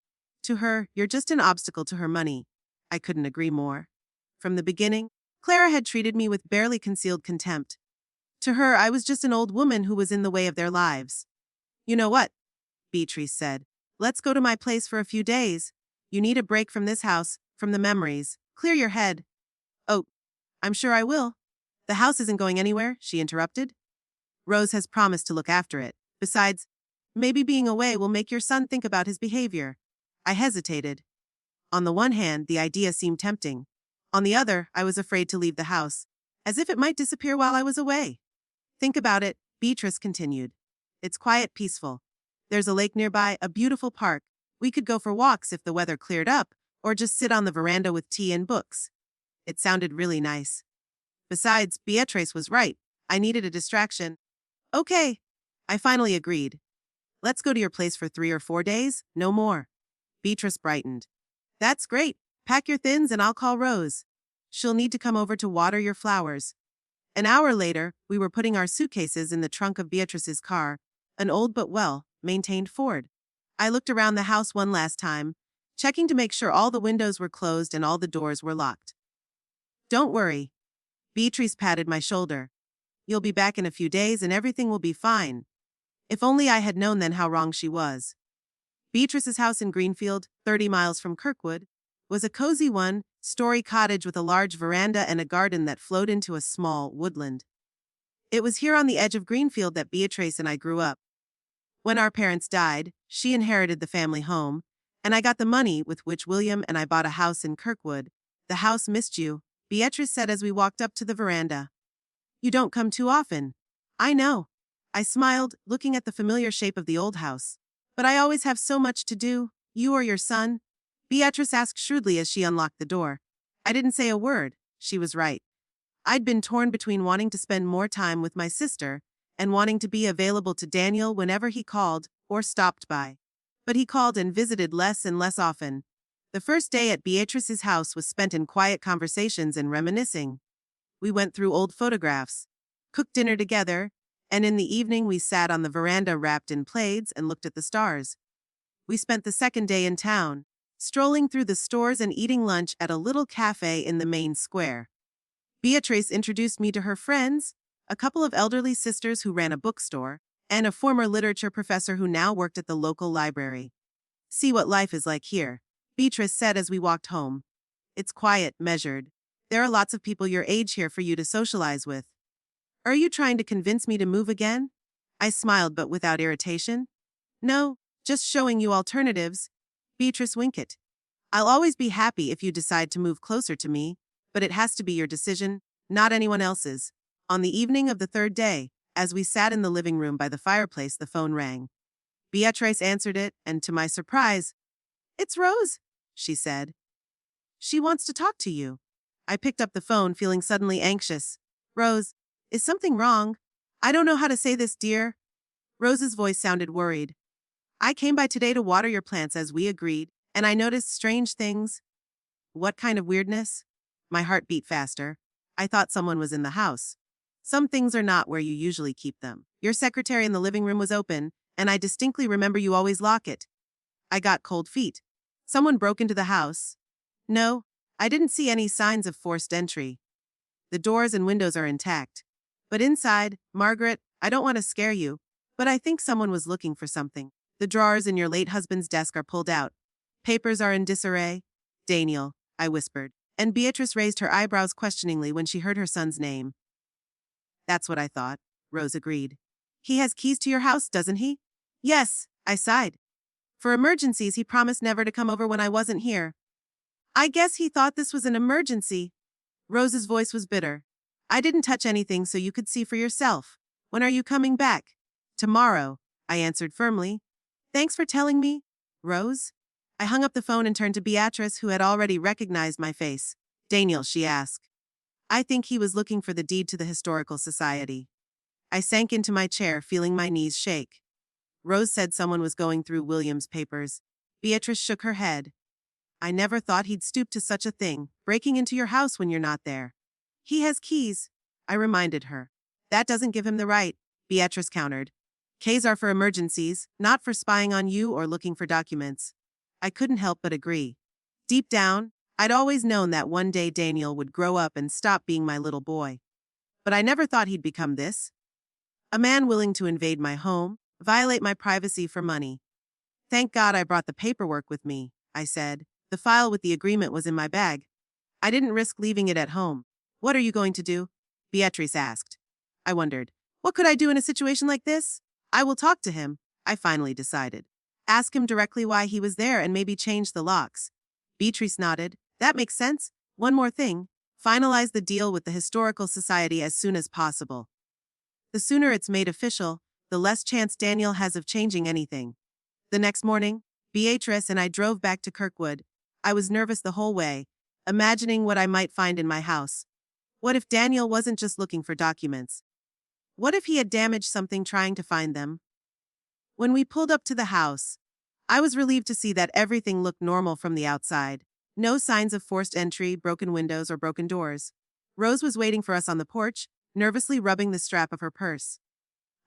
To her, you're just an obstacle to her money. I couldn't agree more. From the beginning, Clara had treated me with barely concealed contempt. To her, I was just an old woman who was in the way of their lives. You know what? Beatrice said. Let's go to my place for a few days. You need a break from this house, from the memories. Clear your head. Oh, I'm sure I will. The house isn't going anywhere, she interrupted. Rose has promised to look after it. Besides, maybe being away will make your son think about his behavior. I hesitated. On the one hand, the idea seemed tempting. On the other, I was afraid to leave the house, as if it might disappear while I was away. Think about it, Beatrice continued. It's quiet, peaceful. There's a lake nearby, a beautiful park. We could go for walks if the weather cleared up, or just sit on the veranda with tea and books. It sounded really nice. Besides, Beatrice was right. I needed a distraction. Okay. I finally agreed. Let's go to your place for 3 or 4 days, no more. Beatrice brightened. That's great. Pack your things and I'll call Rose. She'll need to come over to water your flowers. An hour later, we were putting our suitcases in the trunk of Beatrice's car, an old but well-maintained Ford. I looked around the house one last time, checking to make sure all the windows were closed and all the doors were locked. Don't worry. Beatrice patted my shoulder. You'll be back in a few days and everything will be fine. If only I had known then how wrong she was. Beatrice's house in Greenfield, 30 miles from Kirkwood, was a cozy one-story cottage with a large veranda and a garden that flowed into a small woodland. It was here on the edge of Greenfield that Beatrice and I grew up. When our parents died, she inherited the family home, and I got the money with which William and I bought a house in Kirkwood. The house missed you, Beatrice said as we walked up to the veranda. You don't come too often. I know. I smiled, looking at the familiar shape of the old house. But I always have so much to do. You or your son? Beatrice asked shrewdly as she unlocked the door. I didn't say a word. She was right. I'd been torn between wanting to spend more time with my sister and wanting to be available to Daniel whenever he called or stopped by. But he called and visited less and less often. The first day at Beatrice's house was spent in quiet conversations and reminiscing. We went through old photographs, cooked dinner together, and in the evening we sat on the veranda wrapped in plaids and looked at the stars. We spent the second day in town, strolling through the stores and eating lunch at a little cafe in the main square. Beatrice introduced me to her friends, a couple of elderly sisters who ran a bookstore, and a former literature professor who now worked at the local library. See what life is like here, Beatrice said as we walked home. It's quiet, measured. There are lots of people your age here for you to socialize with. Are you trying to convince me to move again? I smiled but without irritation. No, just showing you alternatives. Beatrice winked. I'll always be happy if you decide to move closer to me, but it has to be your decision, not anyone else's. On the evening of the third day, as we sat in the living room by the fireplace, the phone rang. Beatrice answered it, and to my surprise, "It's Rose," she said. "She wants to talk to you." I picked up the phone, feeling suddenly anxious. "Rose, is something wrong? I don't know how to say this, dear." Rose's voice sounded worried. "I came by today to water your plants as we agreed, and I noticed strange things." What kind of weirdness? My heart beat faster. I thought someone was in the house. Some things are not where you usually keep them. Your secretary in the living room was open, and I distinctly remember you always lock it. I got cold feet. Someone broke into the house. No, I didn't see any signs of forced entry. The doors and windows are intact. But inside, Margaret, I don't want to scare you, but I think someone was looking for something. The drawers in your late husband's desk are pulled out. Papers are in disarray. Daniel, I whispered, and Beatrice raised her eyebrows questioningly when she heard her son's name. That's what I thought, Rose agreed. He has keys to your house, doesn't he? Yes, I sighed. For emergencies, he promised never to come over when I wasn't here. I guess he thought this was an emergency. Rose's voice was bitter. I didn't touch anything so you could see for yourself. When are you coming back? Tomorrow, I answered firmly. Thanks for telling me, Rose. I hung up the phone and turned to Beatrice, who had already recognized my face. Daniel, she asked. I think he was looking for the deed to the Historical Society. I sank into my chair, feeling my knees shake. Rose said someone was going through William's papers. Beatrice shook her head. I never thought he'd stoop to such a thing, breaking into your house when you're not there. He has keys, I reminded her. That doesn't give him the right, Beatrice countered. Keys are for emergencies, not for spying on you or looking for documents. I couldn't help but agree. Deep down, I'd always known that one day Daniel would grow up and stop being my little boy. But I never thought he'd become this. A man willing to invade my home, violate my privacy for money. Thank God I brought the paperwork with me, I said. The file with the agreement was in my bag. I didn't risk leaving it at home. What are you going to do? Beatrice asked. I wondered, what could I do in a situation like this? I will talk to him, I finally decided. Ask him directly why he was there and maybe change the locks. Beatrice nodded. That makes sense. One more thing. Finalize the deal with the Historical Society as soon as possible. The sooner it's made official, the less chance Daniel has of changing anything. The next morning, Beatrice and I drove back to Kirkwood. I was nervous the whole way, imagining what I might find in my house. What if Daniel wasn't just looking for documents? What if he had damaged something trying to find them? When we pulled up to the house, I was relieved to see that everything looked normal from the outside. No signs of forced entry, broken windows, or broken doors. Rose was waiting for us on the porch, nervously rubbing the strap of her purse.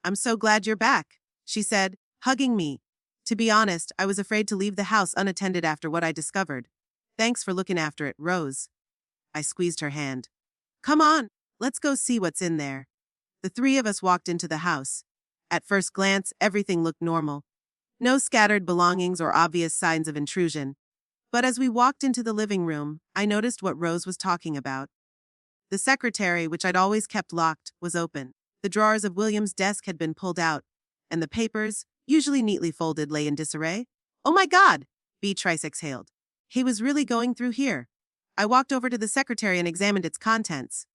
I'm so glad you're back, she said, hugging me. To be honest, I was afraid to leave the house unattended after what I discovered. Thanks for looking after it, Rose. I squeezed her hand. Come on, let's go see what's in there. The three of us walked into the house. At first glance, everything looked normal. No scattered belongings or obvious signs of intrusion. But as we walked into the living room, I noticed what Rose was talking about. The secretary, which I'd always kept locked, was open. The drawers of William's desk had been pulled out, and the papers, usually neatly folded, lay in disarray. "Oh my God!" Beatrice exhaled. "He was really going through here." I walked over to the secretary and examined its contents.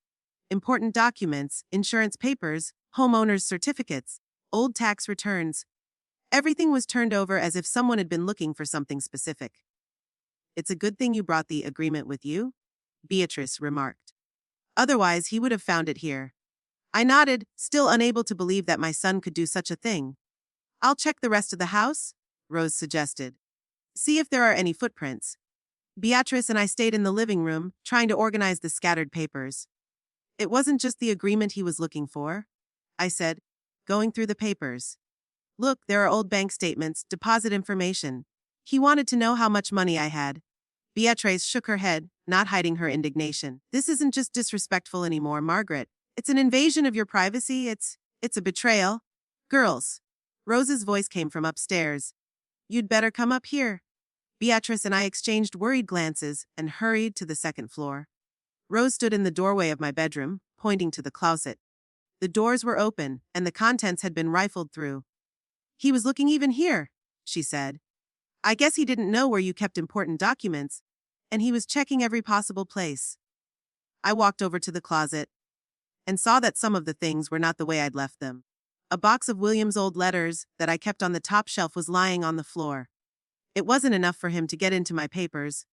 Important documents, insurance papers, homeowners' certificates, old tax returns. Everything was turned over as if someone had been looking for something specific. "It's a good thing you brought the agreement with you," Beatrice remarked. "Otherwise, he would have found it here." I nodded, still unable to believe that my son could do such a thing. "I'll check the rest of the house," Rose suggested. "See if there are any footprints." Beatrice and I stayed in the living room, trying to organize the scattered papers. "It wasn't just the agreement he was looking for," I said, going through the papers. "Look, there are old bank statements, deposit information. He wanted to know how much money I had." Beatrice shook her head, not hiding her indignation. "This isn't just disrespectful anymore, Margaret. It's an invasion of your privacy. It's a betrayal." "Girls." Rose's voice came from upstairs. "You'd better come up here." Beatrice and I exchanged worried glances and hurried to the second floor. Rose stood in the doorway of my bedroom, pointing to the closet. The doors were open, and the contents had been rifled through. "He was looking even here," she said. "I guess he didn't know where you kept important documents, and he was checking every possible place." I walked over to the closet and saw that some of the things were not the way I'd left them. A box of William's old letters that I kept on the top shelf was lying on the floor. "It wasn't enough for him to get into my papers,"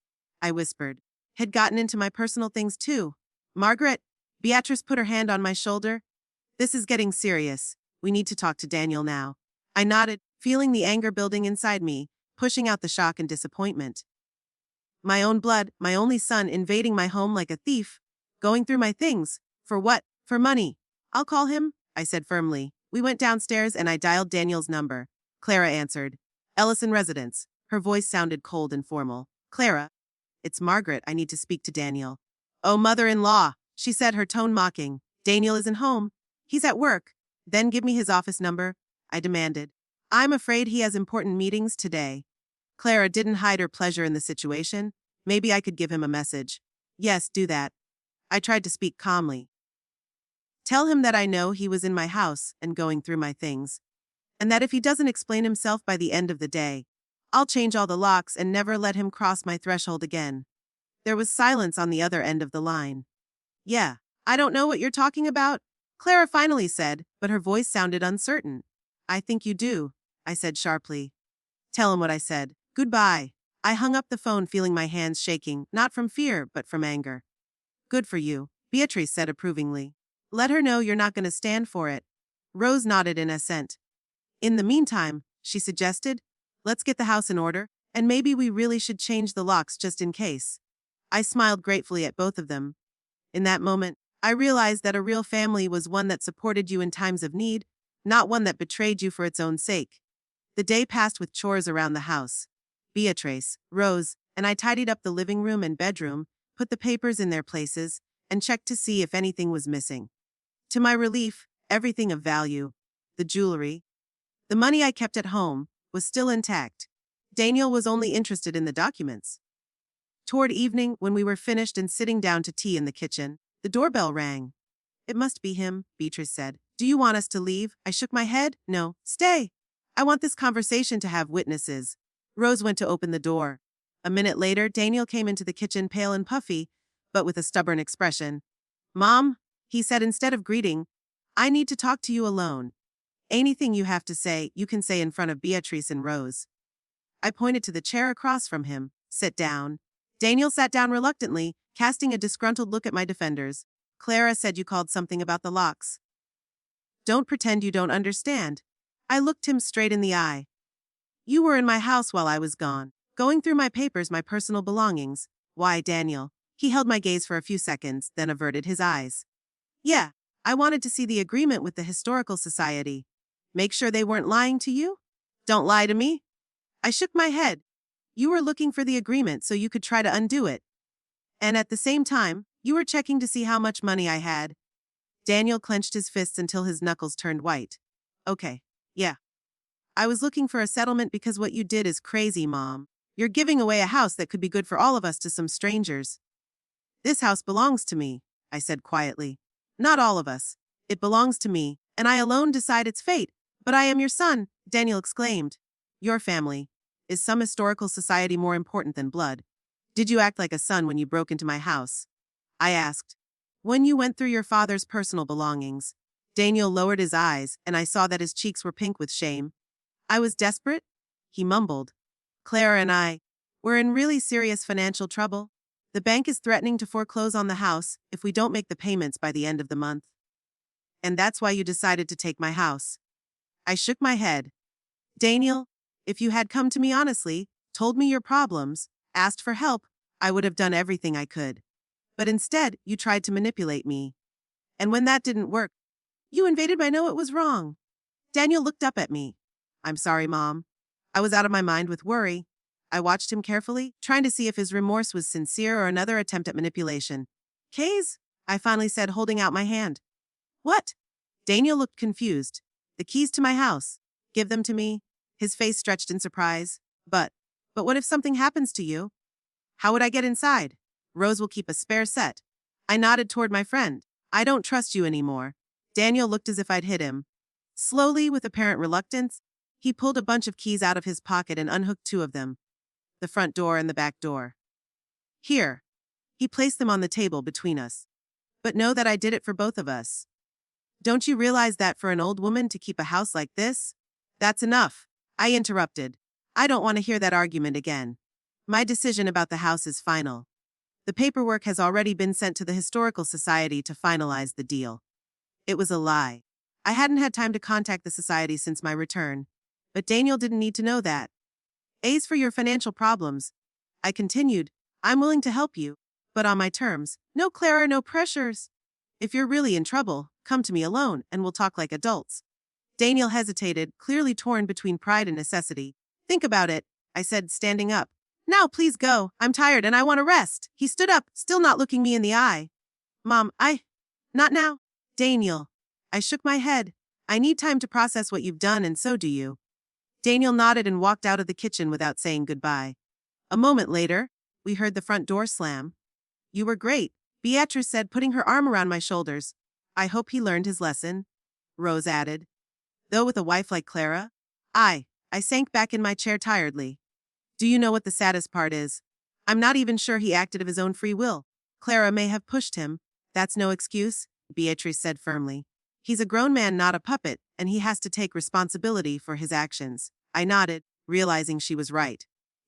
I whispered. "Had gotten into my personal things too." "Margaret," Beatrice put her hand on my shoulder. "This is getting serious. We need to talk to Daniel now." I nodded, feeling the anger building inside me, pushing out the shock and disappointment. My own blood, my only son, invading my home like a thief, going through my things. For what? For money. "I'll call him," I said firmly. We went downstairs and I dialed Daniel's number. Clara answered. "Ellison residence." Her voice sounded cold and formal. "Clara." "It's Margaret. I need to speak to Daniel." "Oh, mother-in-law," she said, her tone mocking. "Daniel isn't home. He's at work." "Then give me his office number," I demanded. "I'm afraid he has important meetings today." Clara didn't hide her pleasure in the situation. "Maybe I could give him a message." "Yes, do that." I tried to speak calmly. "Tell him that I know he was in my house and going through my things, and that if he doesn't explain himself by the end of the day, I'll change all the locks and never let him cross my threshold again." There was silence on the other end of the line. "Yeah, I don't know what you're talking about," Clara finally said, but her voice sounded uncertain. "I think you do," I said sharply. "Tell him what I said. Goodbye." I hung up the phone feeling my hands shaking, not from fear, but from anger. "Good for you," Beatrice said approvingly. "Let her know you're not going to stand for it." Rose nodded in assent. "In the meantime," she suggested, "let's get the house in order, and maybe we really should change the locks just in case." I smiled gratefully at both of them. In that moment, I realized that a real family was one that supported you in times of need, not one that betrayed you for its own sake. The day passed with chores around the house. Beatrice, Rose, and I tidied up the living room and bedroom, put the papers in their places, and checked to see if anything was missing. To my relief, everything of value, the jewelry, the money I kept at home, was still intact. Daniel was only interested in the documents. Toward evening, when we were finished and sitting down to tea in the kitchen, the doorbell rang. "It must be him," Beatrice said. "Do you want us to leave?" I shook my head. "No, stay. I want this conversation to have witnesses." Rose went to open the door. A minute later, Daniel came into the kitchen pale and puffy, but with a stubborn expression. "Mom," he said instead of greeting, "I need to talk to you alone. Anything you have to say, you can say in front of Beatrice and Rose." I pointed to the chair across from him. "Sit down." Daniel sat down reluctantly, casting a disgruntled look at my defenders. "Clara said you called something about the locks." "Don't pretend you don't understand." I looked him straight in the eye. "You were in my house while I was gone, going through my papers, my personal belongings." "Why, Daniel?" He held my gaze for a few seconds, then averted his eyes. "Yeah, I wanted to see the agreement with the Historical Society. Make sure they weren't lying to you?" "Don't lie to me." I shook my head. "You were looking for the agreement so you could try to undo it. And at the same time, you were checking to see how much money I had." Daniel clenched his fists until his knuckles turned white. "Okay, Yeah. I was looking for a settlement because what you did is crazy, Mom. You're giving away a house that could be good for all of us to some strangers. This house belongs to me, I said quietly. Not all of us. It belongs to me, and I alone decide its fate. But I am your son, Daniel exclaimed. Your family. Is some historical society more important than blood? Did you act like a son when you broke into my house? I asked. When you went through your father's personal belongings. Daniel lowered his eyes, and I saw that his cheeks were pink with shame. I was desperate? He mumbled. Clara and I were in really serious financial trouble. The bank is threatening to foreclose on the house if we don't make the payments by the end of the month. And that's why you decided to take my house. I shook my head. Daniel, if you had come to me honestly, told me your problems, asked for help, I would have done everything I could. But instead, you tried to manipulate me. And when that didn't work, you invaded my no, it was wrong. Daniel looked up at me. I'm sorry, Mom. I was out of my mind with worry. I watched him carefully, trying to see if his remorse was sincere or another attempt at manipulation. Keys? I finally said, holding out my hand. What? Daniel looked confused. The keys to my house. Give them to me. His face stretched in surprise. But what if something happens to you? How would I get inside? Rose will keep a spare set. I nodded toward my friend. I don't trust you anymore. Daniel looked as if I'd hit him. Slowly, with apparent reluctance, he pulled a bunch of keys out of his pocket and unhooked two of them. The front door and the back door. Here. He placed them on the table between us. But know that I did it for both of us. Don't you realize that for an old woman to keep a house like this? That's enough. I interrupted. I don't want to hear that argument again. My decision about the house is final. The paperwork has already been sent to the Historical Society to finalize the deal. It was a lie. I hadn't had time to contact the society since my return. But Daniel didn't need to know that. A's for your financial problems. I continued. I'm willing to help you. But on my terms. No, Clara, no pressures. If you're really in trouble, come to me alone and we'll talk like adults. Daniel hesitated, clearly torn between pride and necessity. Think about it, I said, standing up. Now please go. I'm tired and I want to rest. He stood up, still not looking me in the eye. Mom, not now. Daniel. I shook my head. I need time to process what you've done and so do you. Daniel nodded and walked out of the kitchen without saying goodbye. A moment later, we heard the front door slam. You were great, Beatrice said, putting her arm around my shoulders. I hope he learned his lesson, Rose added. Though with a wife like Clara? I sank back in my chair tiredly. Do you know what the saddest part is? I'm not even sure he acted of his own free will. Clara may have pushed him. That's no excuse, Beatrice said firmly. He's a grown man, not a puppet, and he has to take responsibility for his actions. I nodded, realizing she was right.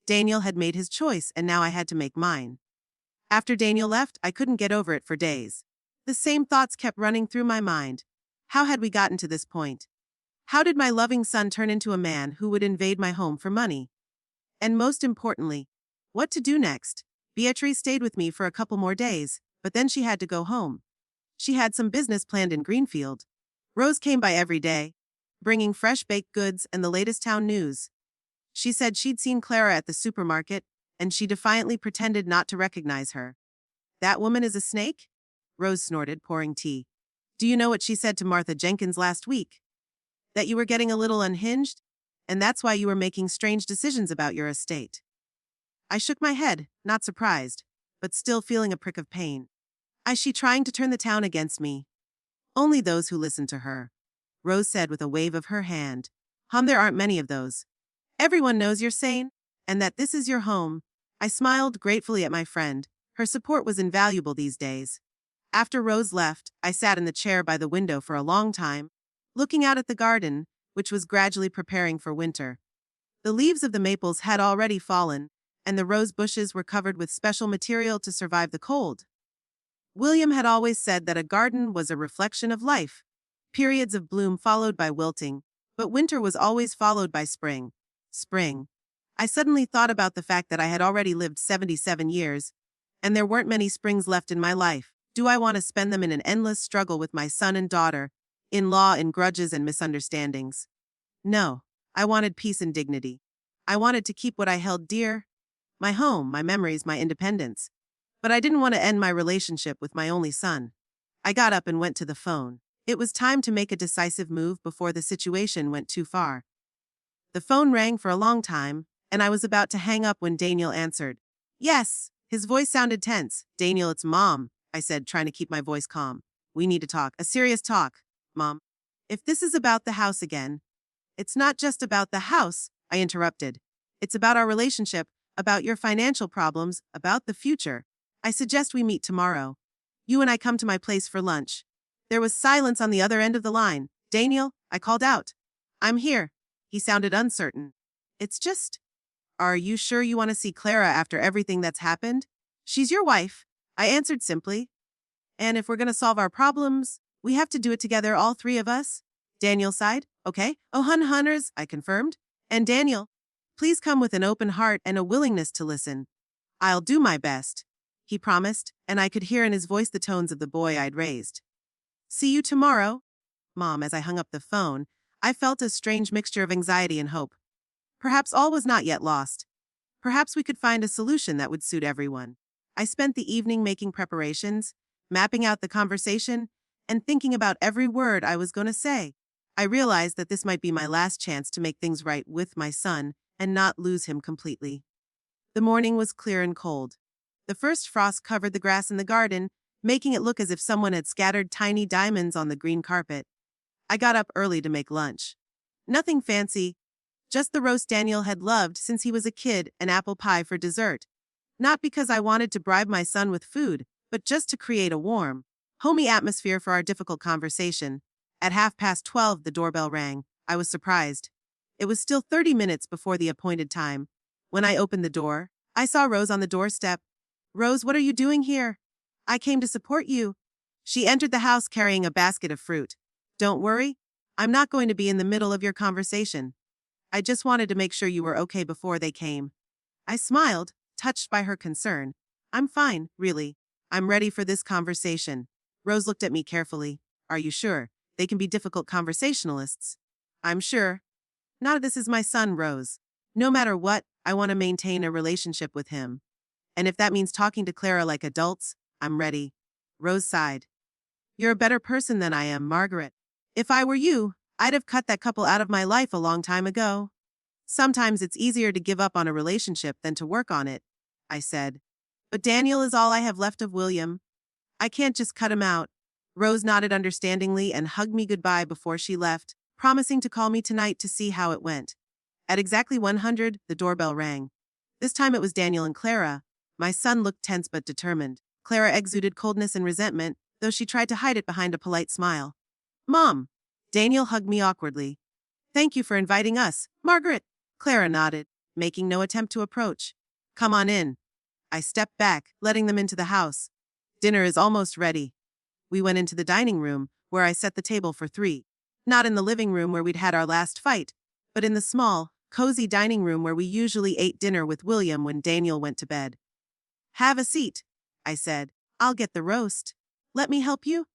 Daniel had made his choice, and now I had to make mine. After Daniel left, I couldn't get over it for days. The same thoughts kept running through my mind. How had we gotten to this point? How did my loving son turn into a man who would invade my home for money? And most importantly, what to do next? Beatrice stayed with me for a couple more days, but then she had to go home. She had some business planned in Greenfield. Rose came by every day, bringing fresh baked goods and the latest town news. She said she'd seen Clara at the supermarket, and she defiantly pretended not to recognize her. That woman is a snake? Rose snorted, pouring tea. Do you know what she said to Martha Jenkins last week? That you were getting a little unhinged, and that's why you were making strange decisions about your estate. I shook my head, not surprised, but still feeling a prick of pain. Is she trying to turn the town against me? Only those who listen to her, Rose said with a wave of her hand. There aren't many of those. Everyone knows you're sane, and that this is your home. I smiled gratefully at my friend. Her support was invaluable these days. After Rose left, I sat in the chair by the window for a long time, looking out at the garden, which was gradually preparing for winter. The leaves of the maples had already fallen, and the rose bushes were covered with special material to survive the cold. William had always said that a garden was a reflection of life. Periods of bloom followed by wilting, but winter was always followed by spring. Spring. I suddenly thought about the fact that I had already lived 77 years, and there weren't many springs left in my life. Do I want to spend them in an endless struggle with my son and daughter, in-law, in grudges and misunderstandings? No, I wanted peace and dignity. I wanted to keep what I held dear, my home, my memories, my independence. But I didn't want to end my relationship with my only son. I got up and went to the phone. It was time to make a decisive move before the situation went too far. The phone rang for a long time, and I was about to hang up when Daniel answered. Yes, his voice sounded tense. Daniel, it's Mom, I said, trying to keep my voice calm. We need to talk. A serious talk, Mom. If this is about the house again. It's not just about the house, I interrupted. It's about our relationship, about your financial problems, about the future. I suggest we meet tomorrow. You and I come to my place for lunch. There was silence on the other end of the line. Daniel, I called out. I'm here. He sounded uncertain. It's just. Are you sure you want to see Clara after everything that's happened? She's your wife, I answered simply. And if we're going to solve our problems, we have to do it together, all three of us. Daniel sighed. Okay. Oh, hunters, I confirmed. And Daniel, please come with an open heart and a willingness to listen. I'll do my best, he promised, and I could hear in his voice the tones of the boy I'd raised. See you tomorrow, Mom. As I hung up the phone, I felt a strange mixture of anxiety and hope. Perhaps all was not yet lost. Perhaps we could find a solution that would suit everyone. I spent the evening making preparations, mapping out the conversation, and thinking about every word I was going to say. I realized that this might be my last chance to make things right with my son and not lose him completely. The morning was clear and cold. The first frost covered the grass in the garden, making it look as if someone had scattered tiny diamonds on the green carpet. I got up early to make lunch. Nothing fancy, just the roast Daniel had loved since he was a kid and apple pie for dessert. Not because I wanted to bribe my son with food, but just to create a warm, homey atmosphere for our difficult conversation. At 12:30, the doorbell rang. I was surprised. It was still 30 minutes before the appointed time. When I opened the door, I saw Rose on the doorstep. Rose, what are you doing here? I came to support you. She entered the house carrying a basket of fruit. Don't worry, I'm not going to be in the middle of your conversation. I just wanted to make sure you were okay before they came. I smiled, touched by her concern. I'm fine, really. I'm ready for this conversation. Rose looked at me carefully. Are you sure? They can be difficult conversationalists. I'm sure. Now this is my son, Rose. No matter what, I want to maintain a relationship with him. And if that means talking to Clara like adults, I'm ready. Rose sighed. You're a better person than I am, Margaret. If I were you, I'd have cut that couple out of my life a long time ago. Sometimes it's easier to give up on a relationship than to work on it, I said. But Daniel is all I have left of William. I can't just cut him out. Rose nodded understandingly and hugged me goodbye before she left, promising to call me tonight to see how it went. At exactly 100, the doorbell rang. This time it was Daniel and Clara. My son looked tense but determined. Clara exuded coldness and resentment, though she tried to hide it behind a polite smile. Mom. Daniel hugged me awkwardly. Thank you for inviting us, Margaret. Clara nodded, making no attempt to approach. Come on in. I stepped back, letting them into the house. Dinner is almost ready. We went into the dining room, where I set the table for three. Not in the living room where we'd had our last fight, but in the small, cozy dining room where we usually ate dinner with William when Daniel went to bed. Have a seat, I said. I'll get the roast. Let me help you?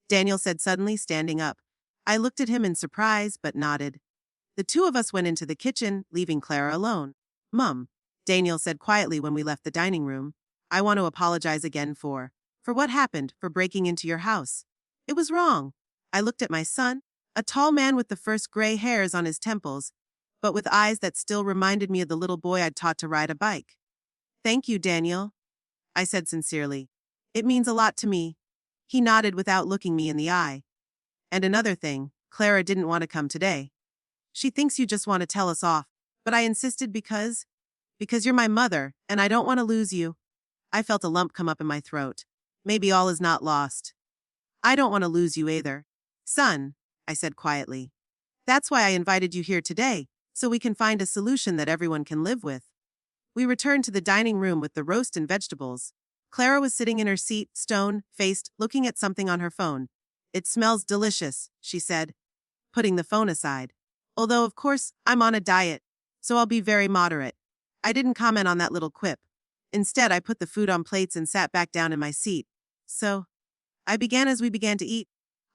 Daniel said suddenly, standing up. I looked at him in surprise, but nodded. The two of us went into the kitchen, leaving Clara alone. Mum, Daniel said quietly when we left the dining room, I want to apologize again for what happened, for breaking into your house. It was wrong. I looked at my son, a tall man with the first gray hairs on his temples, but with eyes that still reminded me of the little boy I'd taught to ride a bike. Thank you, Daniel, I said sincerely. It means a lot to me. He nodded without looking me in the eye. And another thing, Clara didn't want to come today. She thinks you just want to tell us off, but I insisted because you're my mother, and I don't want to lose you. I felt a lump come up in my throat. Maybe all is not lost. I don't want to lose you either. Son, I said quietly. That's why I invited you here today, so we can find a solution that everyone can live with. We returned to the dining room with the roast and vegetables. Clara was sitting in her seat, stone-faced, looking at something on her phone. It smells delicious, she said, putting the phone aside. Although, of course, I'm on a diet, so I'll be very moderate. I didn't comment on that little quip. Instead, I put the food on plates and sat back down in my seat. So, I began as we began to eat.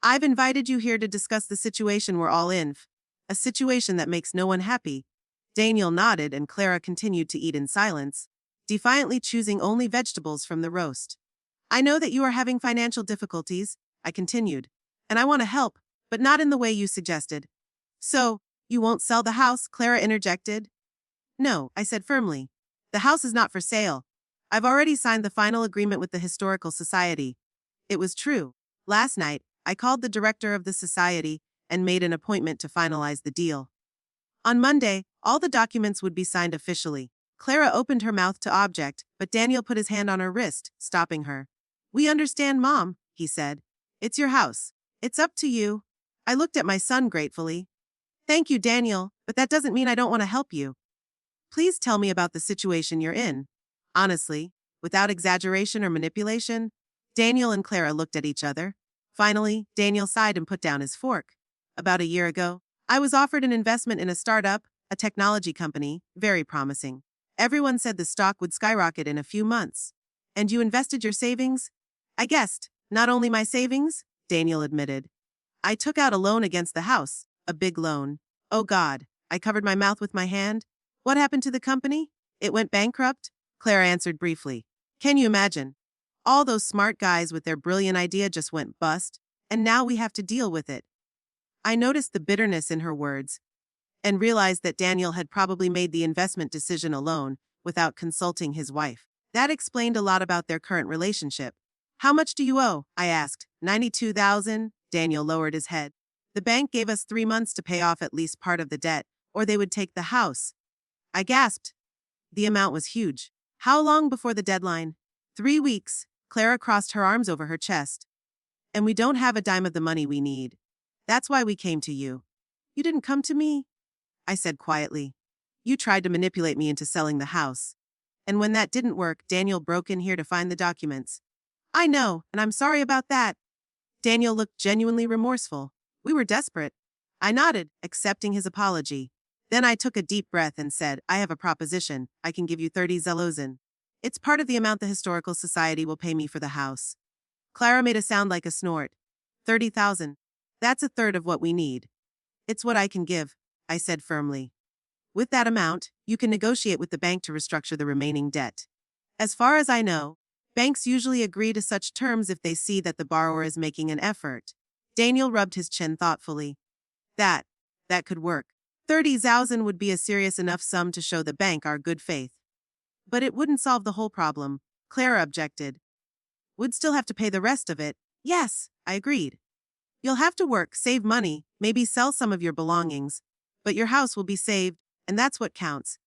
I've invited you here to discuss the situation we're all in. A situation that makes no one happy. Daniel nodded and Clara continued to eat in silence, defiantly choosing only vegetables from the roast. I know that you are having financial difficulties, I continued. and I want to help, but not in the way you suggested. So, you won't sell the house? Clara interjected. No, I said firmly. The house is not for sale. I've already signed the final agreement with the Historical Society. It was true. Last night, I called the director of the society and made an appointment to finalize the deal. On Monday, all the documents would be signed officially. Clara opened her mouth to object, but Daniel put his hand on her wrist, stopping her. We understand, Mom, he said. It's your house. It's up to you. I looked at my son gratefully. Thank you, Daniel, but that doesn't mean I don't want to help you. Please tell me about the situation you're in. Honestly, without exaggeration or manipulation. Daniel and Clara looked at each other. Finally, Daniel sighed and put down his fork. About a year ago, I was offered an investment in a startup, a technology company, very promising. Everyone said the stock would skyrocket in a few months. And you invested your savings? I guessed. Not only my savings, Daniel admitted. I took out a loan against the house, a big loan. Oh God, I covered my mouth with my hand. What happened to the company? It went bankrupt? Clara answered briefly. Can you imagine? All those smart guys with their brilliant idea just went bust, and now we have to deal with it. I noticed the bitterness in her words and realized that Daniel had probably made the investment decision alone without consulting his wife. That explained a lot about their current relationship. How much do you owe? I asked. 92,000. Daniel lowered his head. The bank gave us 3 months to pay off at least part of the debt, or they would take the house. I gasped. The amount was huge. How long before the deadline? 3 weeks. Clara crossed her arms over her chest. And we don't have a dime of the money we need. That's why we came to you. You didn't come to me? I said quietly. You tried to manipulate me into selling the house. And when that didn't work, Daniel broke in here to find the documents. I know, and I'm sorry about that. Daniel looked genuinely remorseful. We were desperate. I nodded, accepting his apology. Then I took a deep breath and said, I have a proposition. I can give you 30 zlotys. It's part of the amount the Historical Society will pay me for the house. Clara made a sound like a snort. 30,000. That's a third of what we need. It's what I can give, I said firmly. With that amount, you can negotiate with the bank to restructure the remaining debt. As far as I know, banks usually agree to such terms if they see that the borrower is making an effort. Daniel rubbed his chin thoughtfully. That could work. 30,000 would be a serious enough sum to show the bank our good faith. But it wouldn't solve the whole problem, Clara objected. Would still have to pay the rest of it. Yes, I agreed. You'll have to work, save money, maybe sell some of your belongings. But your house will be saved, and that's what counts.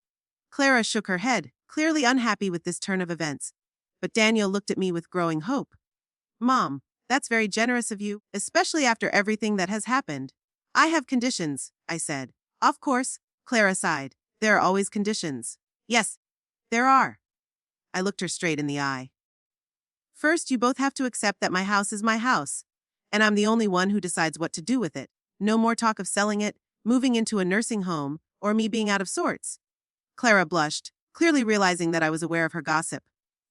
Clara shook her head, clearly unhappy with this turn of events. But Daniel looked at me with growing hope. Mom, that's very generous of you, especially after everything that has happened. I have conditions, I said. Of course, Clara sighed. There are always conditions. Yes, there are. I looked her straight in the eye. First, you both have to accept that my house is my house, and I'm the only one who decides what to do with it. No more talk of selling it, moving into a nursing home, or me being out of sorts. Clara blushed, clearly realizing that I was aware of her gossip.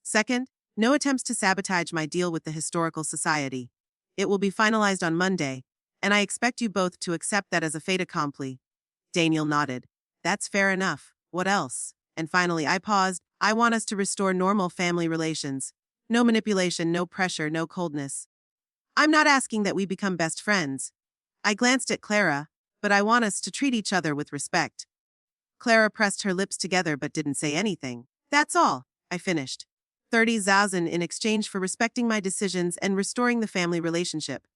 Second, no attempts to sabotage my deal with the Historical Society. It will be finalized on Monday, and I expect you both to accept that as a fait accompli. Daniel nodded. That's fair enough. What else? And finally, I paused. I want us to restore normal family relations. No manipulation, no pressure, no coldness. I'm not asking that we become best friends. I glanced at Clara, but I want us to treat each other with respect. Clara pressed her lips together but didn't say anything. That's all, I finished. 30,000 in exchange for respecting my decisions and restoring the family relationship.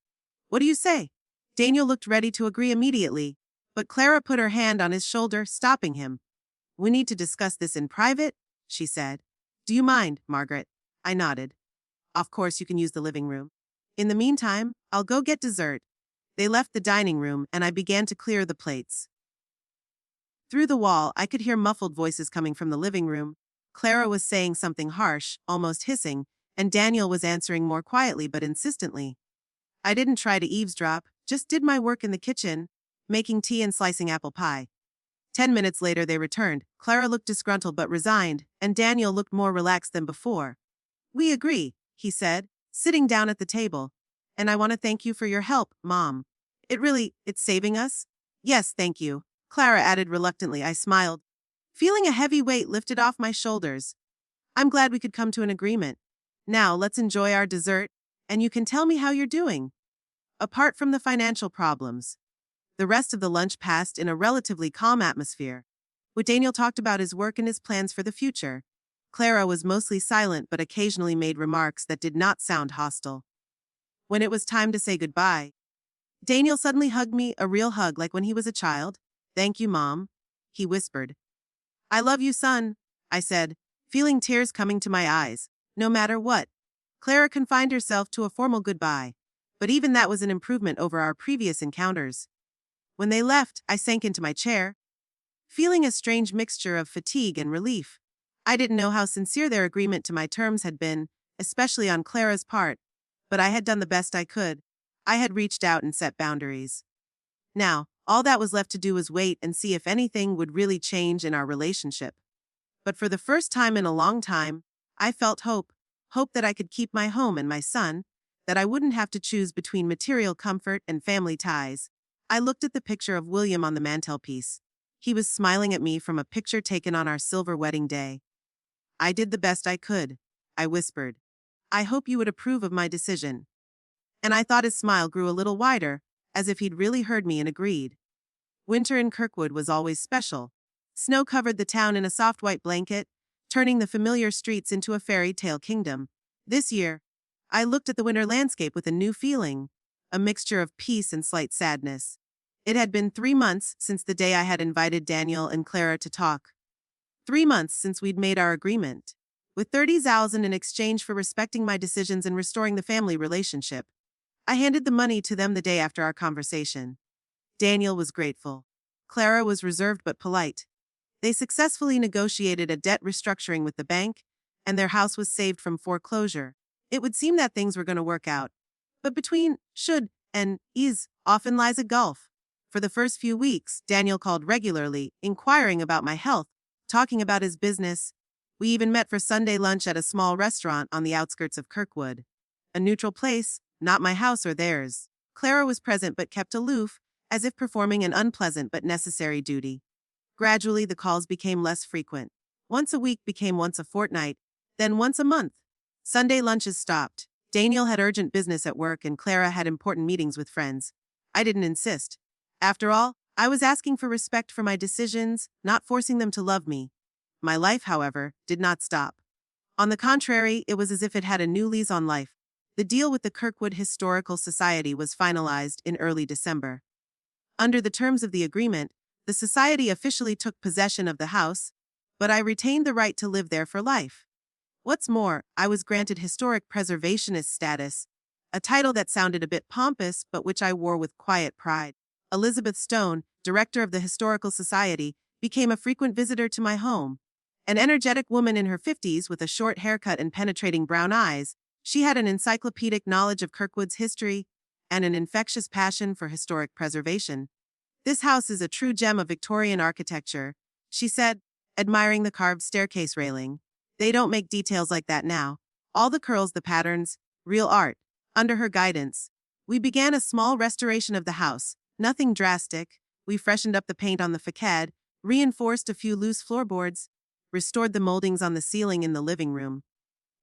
What do you say? Daniel looked ready to agree immediately, but Clara put her hand on his shoulder, stopping him. We need to discuss this in private, she said. Do you mind, Margaret? I nodded. Of course, you can use the living room. In the meantime, I'll go get dessert. They left the dining room and I began to clear the plates. Through the wall, I could hear muffled voices coming from the living room. Clara was saying something harsh, almost hissing, and Daniel was answering more quietly but insistently. I didn't try to eavesdrop, just did my work in the kitchen, making tea and slicing apple pie. 10 minutes later they returned. Clara looked disgruntled but resigned, and Daniel looked more relaxed than before. We agree, he said, sitting down at the table. And I want to thank you for your help, Mom. It's saving us? Yes, thank you, Clara added reluctantly. I smiled, feeling a heavy weight lifted off my shoulders. I'm glad we could come to an agreement. Now let's enjoy our dessert, and you can tell me how you're doing. Apart from the financial problems, the rest of the lunch passed in a relatively calm atmosphere. What Daniel talked about his work and his plans for the future. Clara was mostly silent but occasionally made remarks that did not sound hostile. When it was time to say goodbye, Daniel suddenly hugged me, a real hug like when he was a child. "Thank you, Mom," he whispered. "I love you, son," I said, feeling tears coming to my eyes. No matter what, Clara confined herself to a formal goodbye, but even that was an improvement over our previous encounters. When they left, I sank into my chair, feeling a strange mixture of fatigue and relief. I didn't know how sincere their agreement to my terms had been, especially on Clara's part, but I had done the best I could. I had reached out and set boundaries. Now, all that was left to do was wait and see if anything would really change in our relationship. But for the first time in a long time, I felt hope. Hope that I could keep my home and my son, that I wouldn't have to choose between material comfort and family ties. I looked at the picture of William on the mantelpiece. He was smiling at me from a picture taken on our silver wedding day. "I did the best I could," I whispered. "I hope you would approve of my decision." And I thought his smile grew a little wider, as if he'd really heard me and agreed. Winter in Kirkwood was always special. Snow covered the town in a soft white blanket, turning the familiar streets into a fairy tale kingdom. This year, I looked at the winter landscape with a new feeling, a mixture of peace and slight sadness. It had been 3 months since the day I had invited Daniel and Clara to talk. 3 months since we'd made our agreement. With 30,000 in exchange for respecting my decisions and restoring the family relationship. I handed the money to them the day after our conversation. Daniel was grateful. Clara was reserved but polite. They successfully negotiated a debt restructuring with the bank, and their house was saved from foreclosure. It would seem that things were going to work out. But between should and is often lies a gulf. For the first few weeks, Daniel called regularly, inquiring about my health, talking about his business. We even met for Sunday lunch at a small restaurant on the outskirts of Kirkwood. A neutral place, not my house or theirs. Clara was present but kept aloof, as if performing an unpleasant but necessary duty. Gradually, the calls became less frequent. Once a week became once a fortnight, then once a month. Sunday lunches stopped. Daniel had urgent business at work and Clara had important meetings with friends. I didn't insist. After all, I was asking for respect for my decisions, not forcing them to love me. My life, however, did not stop. On the contrary, it was as if it had a new lease on life. The deal with the Kirkwood Historical Society was finalized in early December. Under the terms of the agreement, the society officially took possession of the house, but I retained the right to live there for life. What's more, I was granted historic preservationist status, a title that sounded a bit pompous but which I wore with quiet pride. Elizabeth Stone, director of the Historical Society, became a frequent visitor to my home. An energetic woman in her 50s with a short haircut and penetrating brown eyes, she had an encyclopedic knowledge of Kirkwood's history and an infectious passion for historic preservation. "This house is a true gem of Victorian architecture," she said, admiring the carved staircase railing. "They don't make details like that now. All the curls, the patterns, real art." Under her guidance, we began a small restoration of the house. Nothing drastic. We freshened up the paint on the facade, reinforced a few loose floorboards, restored the moldings on the ceiling in the living room.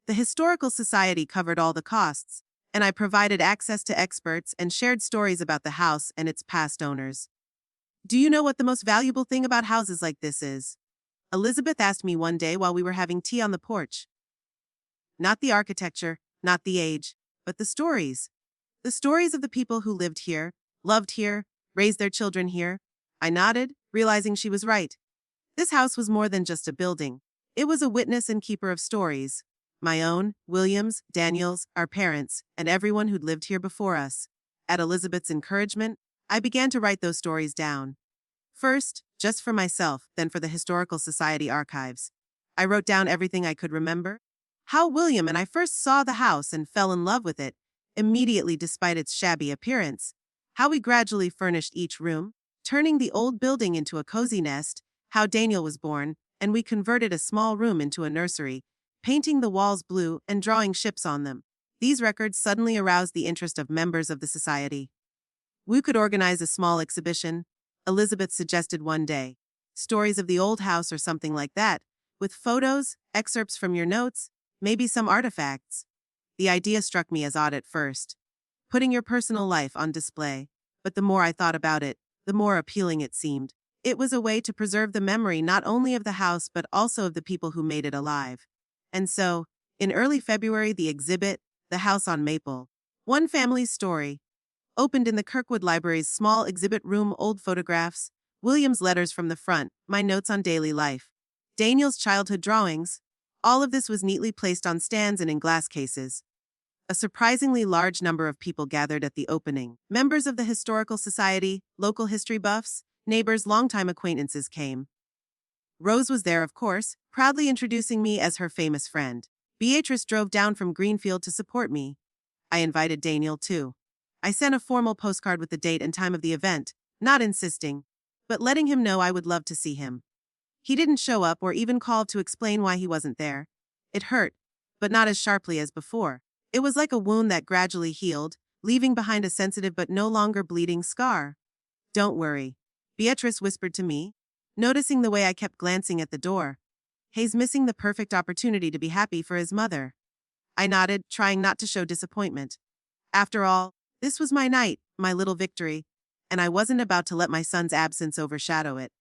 The Historical Society covered all the costs, and I provided access to experts and shared stories about the house and its past owners. "Do you know what the most valuable thing about houses like this is?" Elizabeth asked me one day while we were having tea on the porch. "Not the architecture, not the age, but the stories. The stories of the people who lived here, loved here, raised their children here." I nodded, realizing she was right. This house was more than just a building. It was a witness and keeper of stories. My own, William's, Daniel's, our parents, and everyone who'd lived here before us. At Elizabeth's encouragement, I began to write those stories down. First, just for myself, then for the Historical Society archives. I wrote down everything I could remember. How William and I first saw the house and fell in love with it, immediately despite its shabby appearance. How we gradually furnished each room, turning the old building into a cozy nest. How Daniel was born, and we converted a small room into a nursery, painting the walls blue and drawing ships on them. These records suddenly aroused the interest of members of the society. We could organize a small exhibition, Elizabeth suggested one day. Stories of the old house or something like that, with photos, excerpts from your notes, maybe some artifacts. The idea struck me as odd at first. putting your personal life on display. But the more I thought about it, the more appealing it seemed. It was a way to preserve the memory not only of the house but also of the people who made it alive. And so, in early February, the exhibit, The House on Maple, One Family's Story, opened in the Kirkwood Library's small exhibit room. Old photographs, William's letters from the front, my notes on daily life, Daniel's childhood drawings, all of this was neatly placed on stands and in glass cases. A surprisingly large number of people gathered at the opening. Members of the Historical Society, local history buffs, neighbors, longtime acquaintances came. Rose was there, of course, proudly introducing me as her famous friend. Beatrice drove down from Greenfield to support me. I invited Daniel too. I sent a formal postcard with the date and time of the event, not insisting, but letting him know I would love to see him. He didn't show up or even call to explain why he wasn't there. It hurt, but not as sharply as before. It was like a wound that gradually healed, leaving behind a sensitive but no longer bleeding scar. "Don't worry," Beatrice whispered to me, noticing the way I kept glancing at the door. "He's missing the perfect opportunity to be happy for his mother." I nodded, trying not to show disappointment. After all, this was my night, my little victory, and I wasn't about to let my son's absence overshadow it.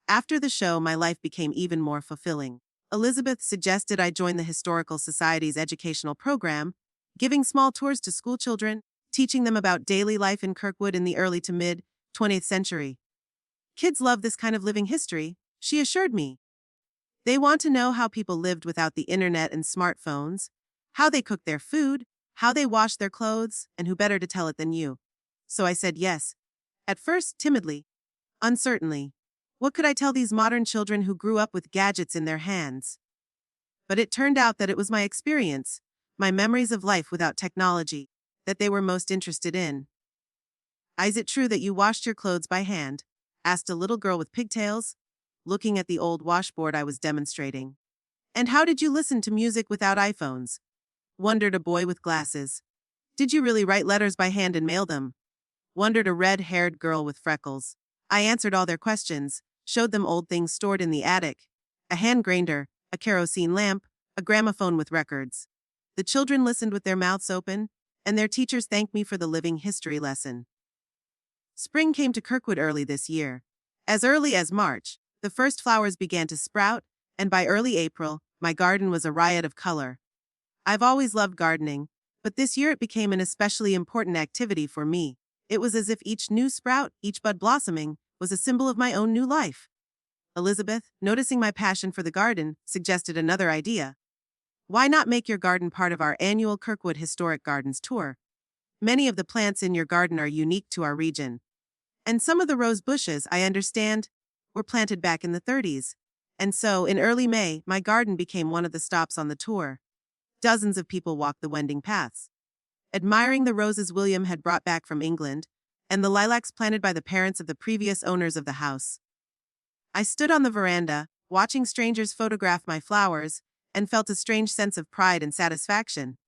After the show, my life became even more fulfilling. Elizabeth suggested I join the Historical Society's educational program, giving small tours to schoolchildren, teaching them about daily life in Kirkwood in the early to mid-20th century. "Kids love this kind of living history," she assured me. "They want to know how people lived without the internet and smartphones, how they cooked their food, how they washed their clothes, and who better to tell it than you?" So I said yes. At first, timidly, uncertainly. What could I tell these modern children who grew up with gadgets in their hands? But it turned out that it was my experience, my memories of life without technology, that they were most interested in. "Is it true that you washed your clothes by hand?" asked a little girl with pigtails, looking at the old washboard I was demonstrating. "And how did you listen to music without iPhones?" wondered a boy with glasses. "Did you really write letters by hand and mail them?" wondered a red-haired girl with freckles. I answered all their questions, showed them old things stored in the attic, a hand grinder, a kerosene lamp, a gramophone with records. The children listened with their mouths open, and their teachers thanked me for the living history lesson. Spring came to Kirkwood early this year. As early as March, the first flowers began to sprout, and by early April, my garden was a riot of color. I've always loved gardening, but this year it became an especially important activity for me. It was as if each new sprout, each bud blossoming, was a symbol of my own new life. Elizabeth, noticing my passion for the garden, suggested another idea. "Why not make your garden part of our annual Kirkwood Historic Gardens tour? Many of the plants in your garden are unique to our region. And some of the rose bushes, I understand, were planted back in the 30s. And so, in early May, my garden became one of the stops on the tour. Dozens of people walked the winding paths, admiring the roses William had brought back from England, and the lilacs planted by the parents of the previous owners of the house. I stood on the veranda, watching strangers photograph my flowers, and felt a strange sense of pride and satisfaction.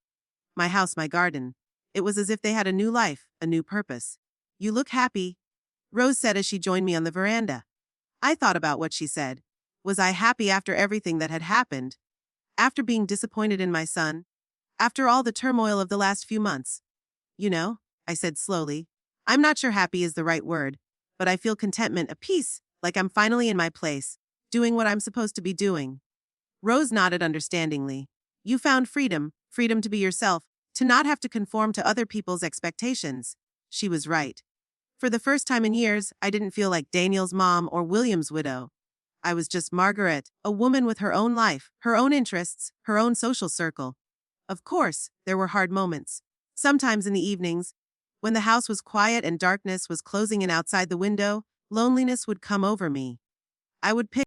My house, my garden. It was as if they had a new life, a new purpose. "You look happy," Rose said as she joined me on the veranda. I thought about what she said. Was I happy after everything that had happened? After being disappointed in my son? After all the turmoil of the last few months? "You know," I said slowly, "I'm not sure happy is the right word, but I feel contentment, a peace, like I'm finally in my place, doing what I'm supposed to be doing." Rose nodded understandingly. "You found freedom, freedom to be yourself, to not have to conform to other people's expectations." She was right. For the first time in years, I didn't feel like Daniel's mom or William's widow. I was just Margaret, a woman with her own life, her own interests, her own social circle. Of course, there were hard moments. Sometimes in the evenings, when the house was quiet and darkness was closing in outside the window, loneliness would come over me. I would pick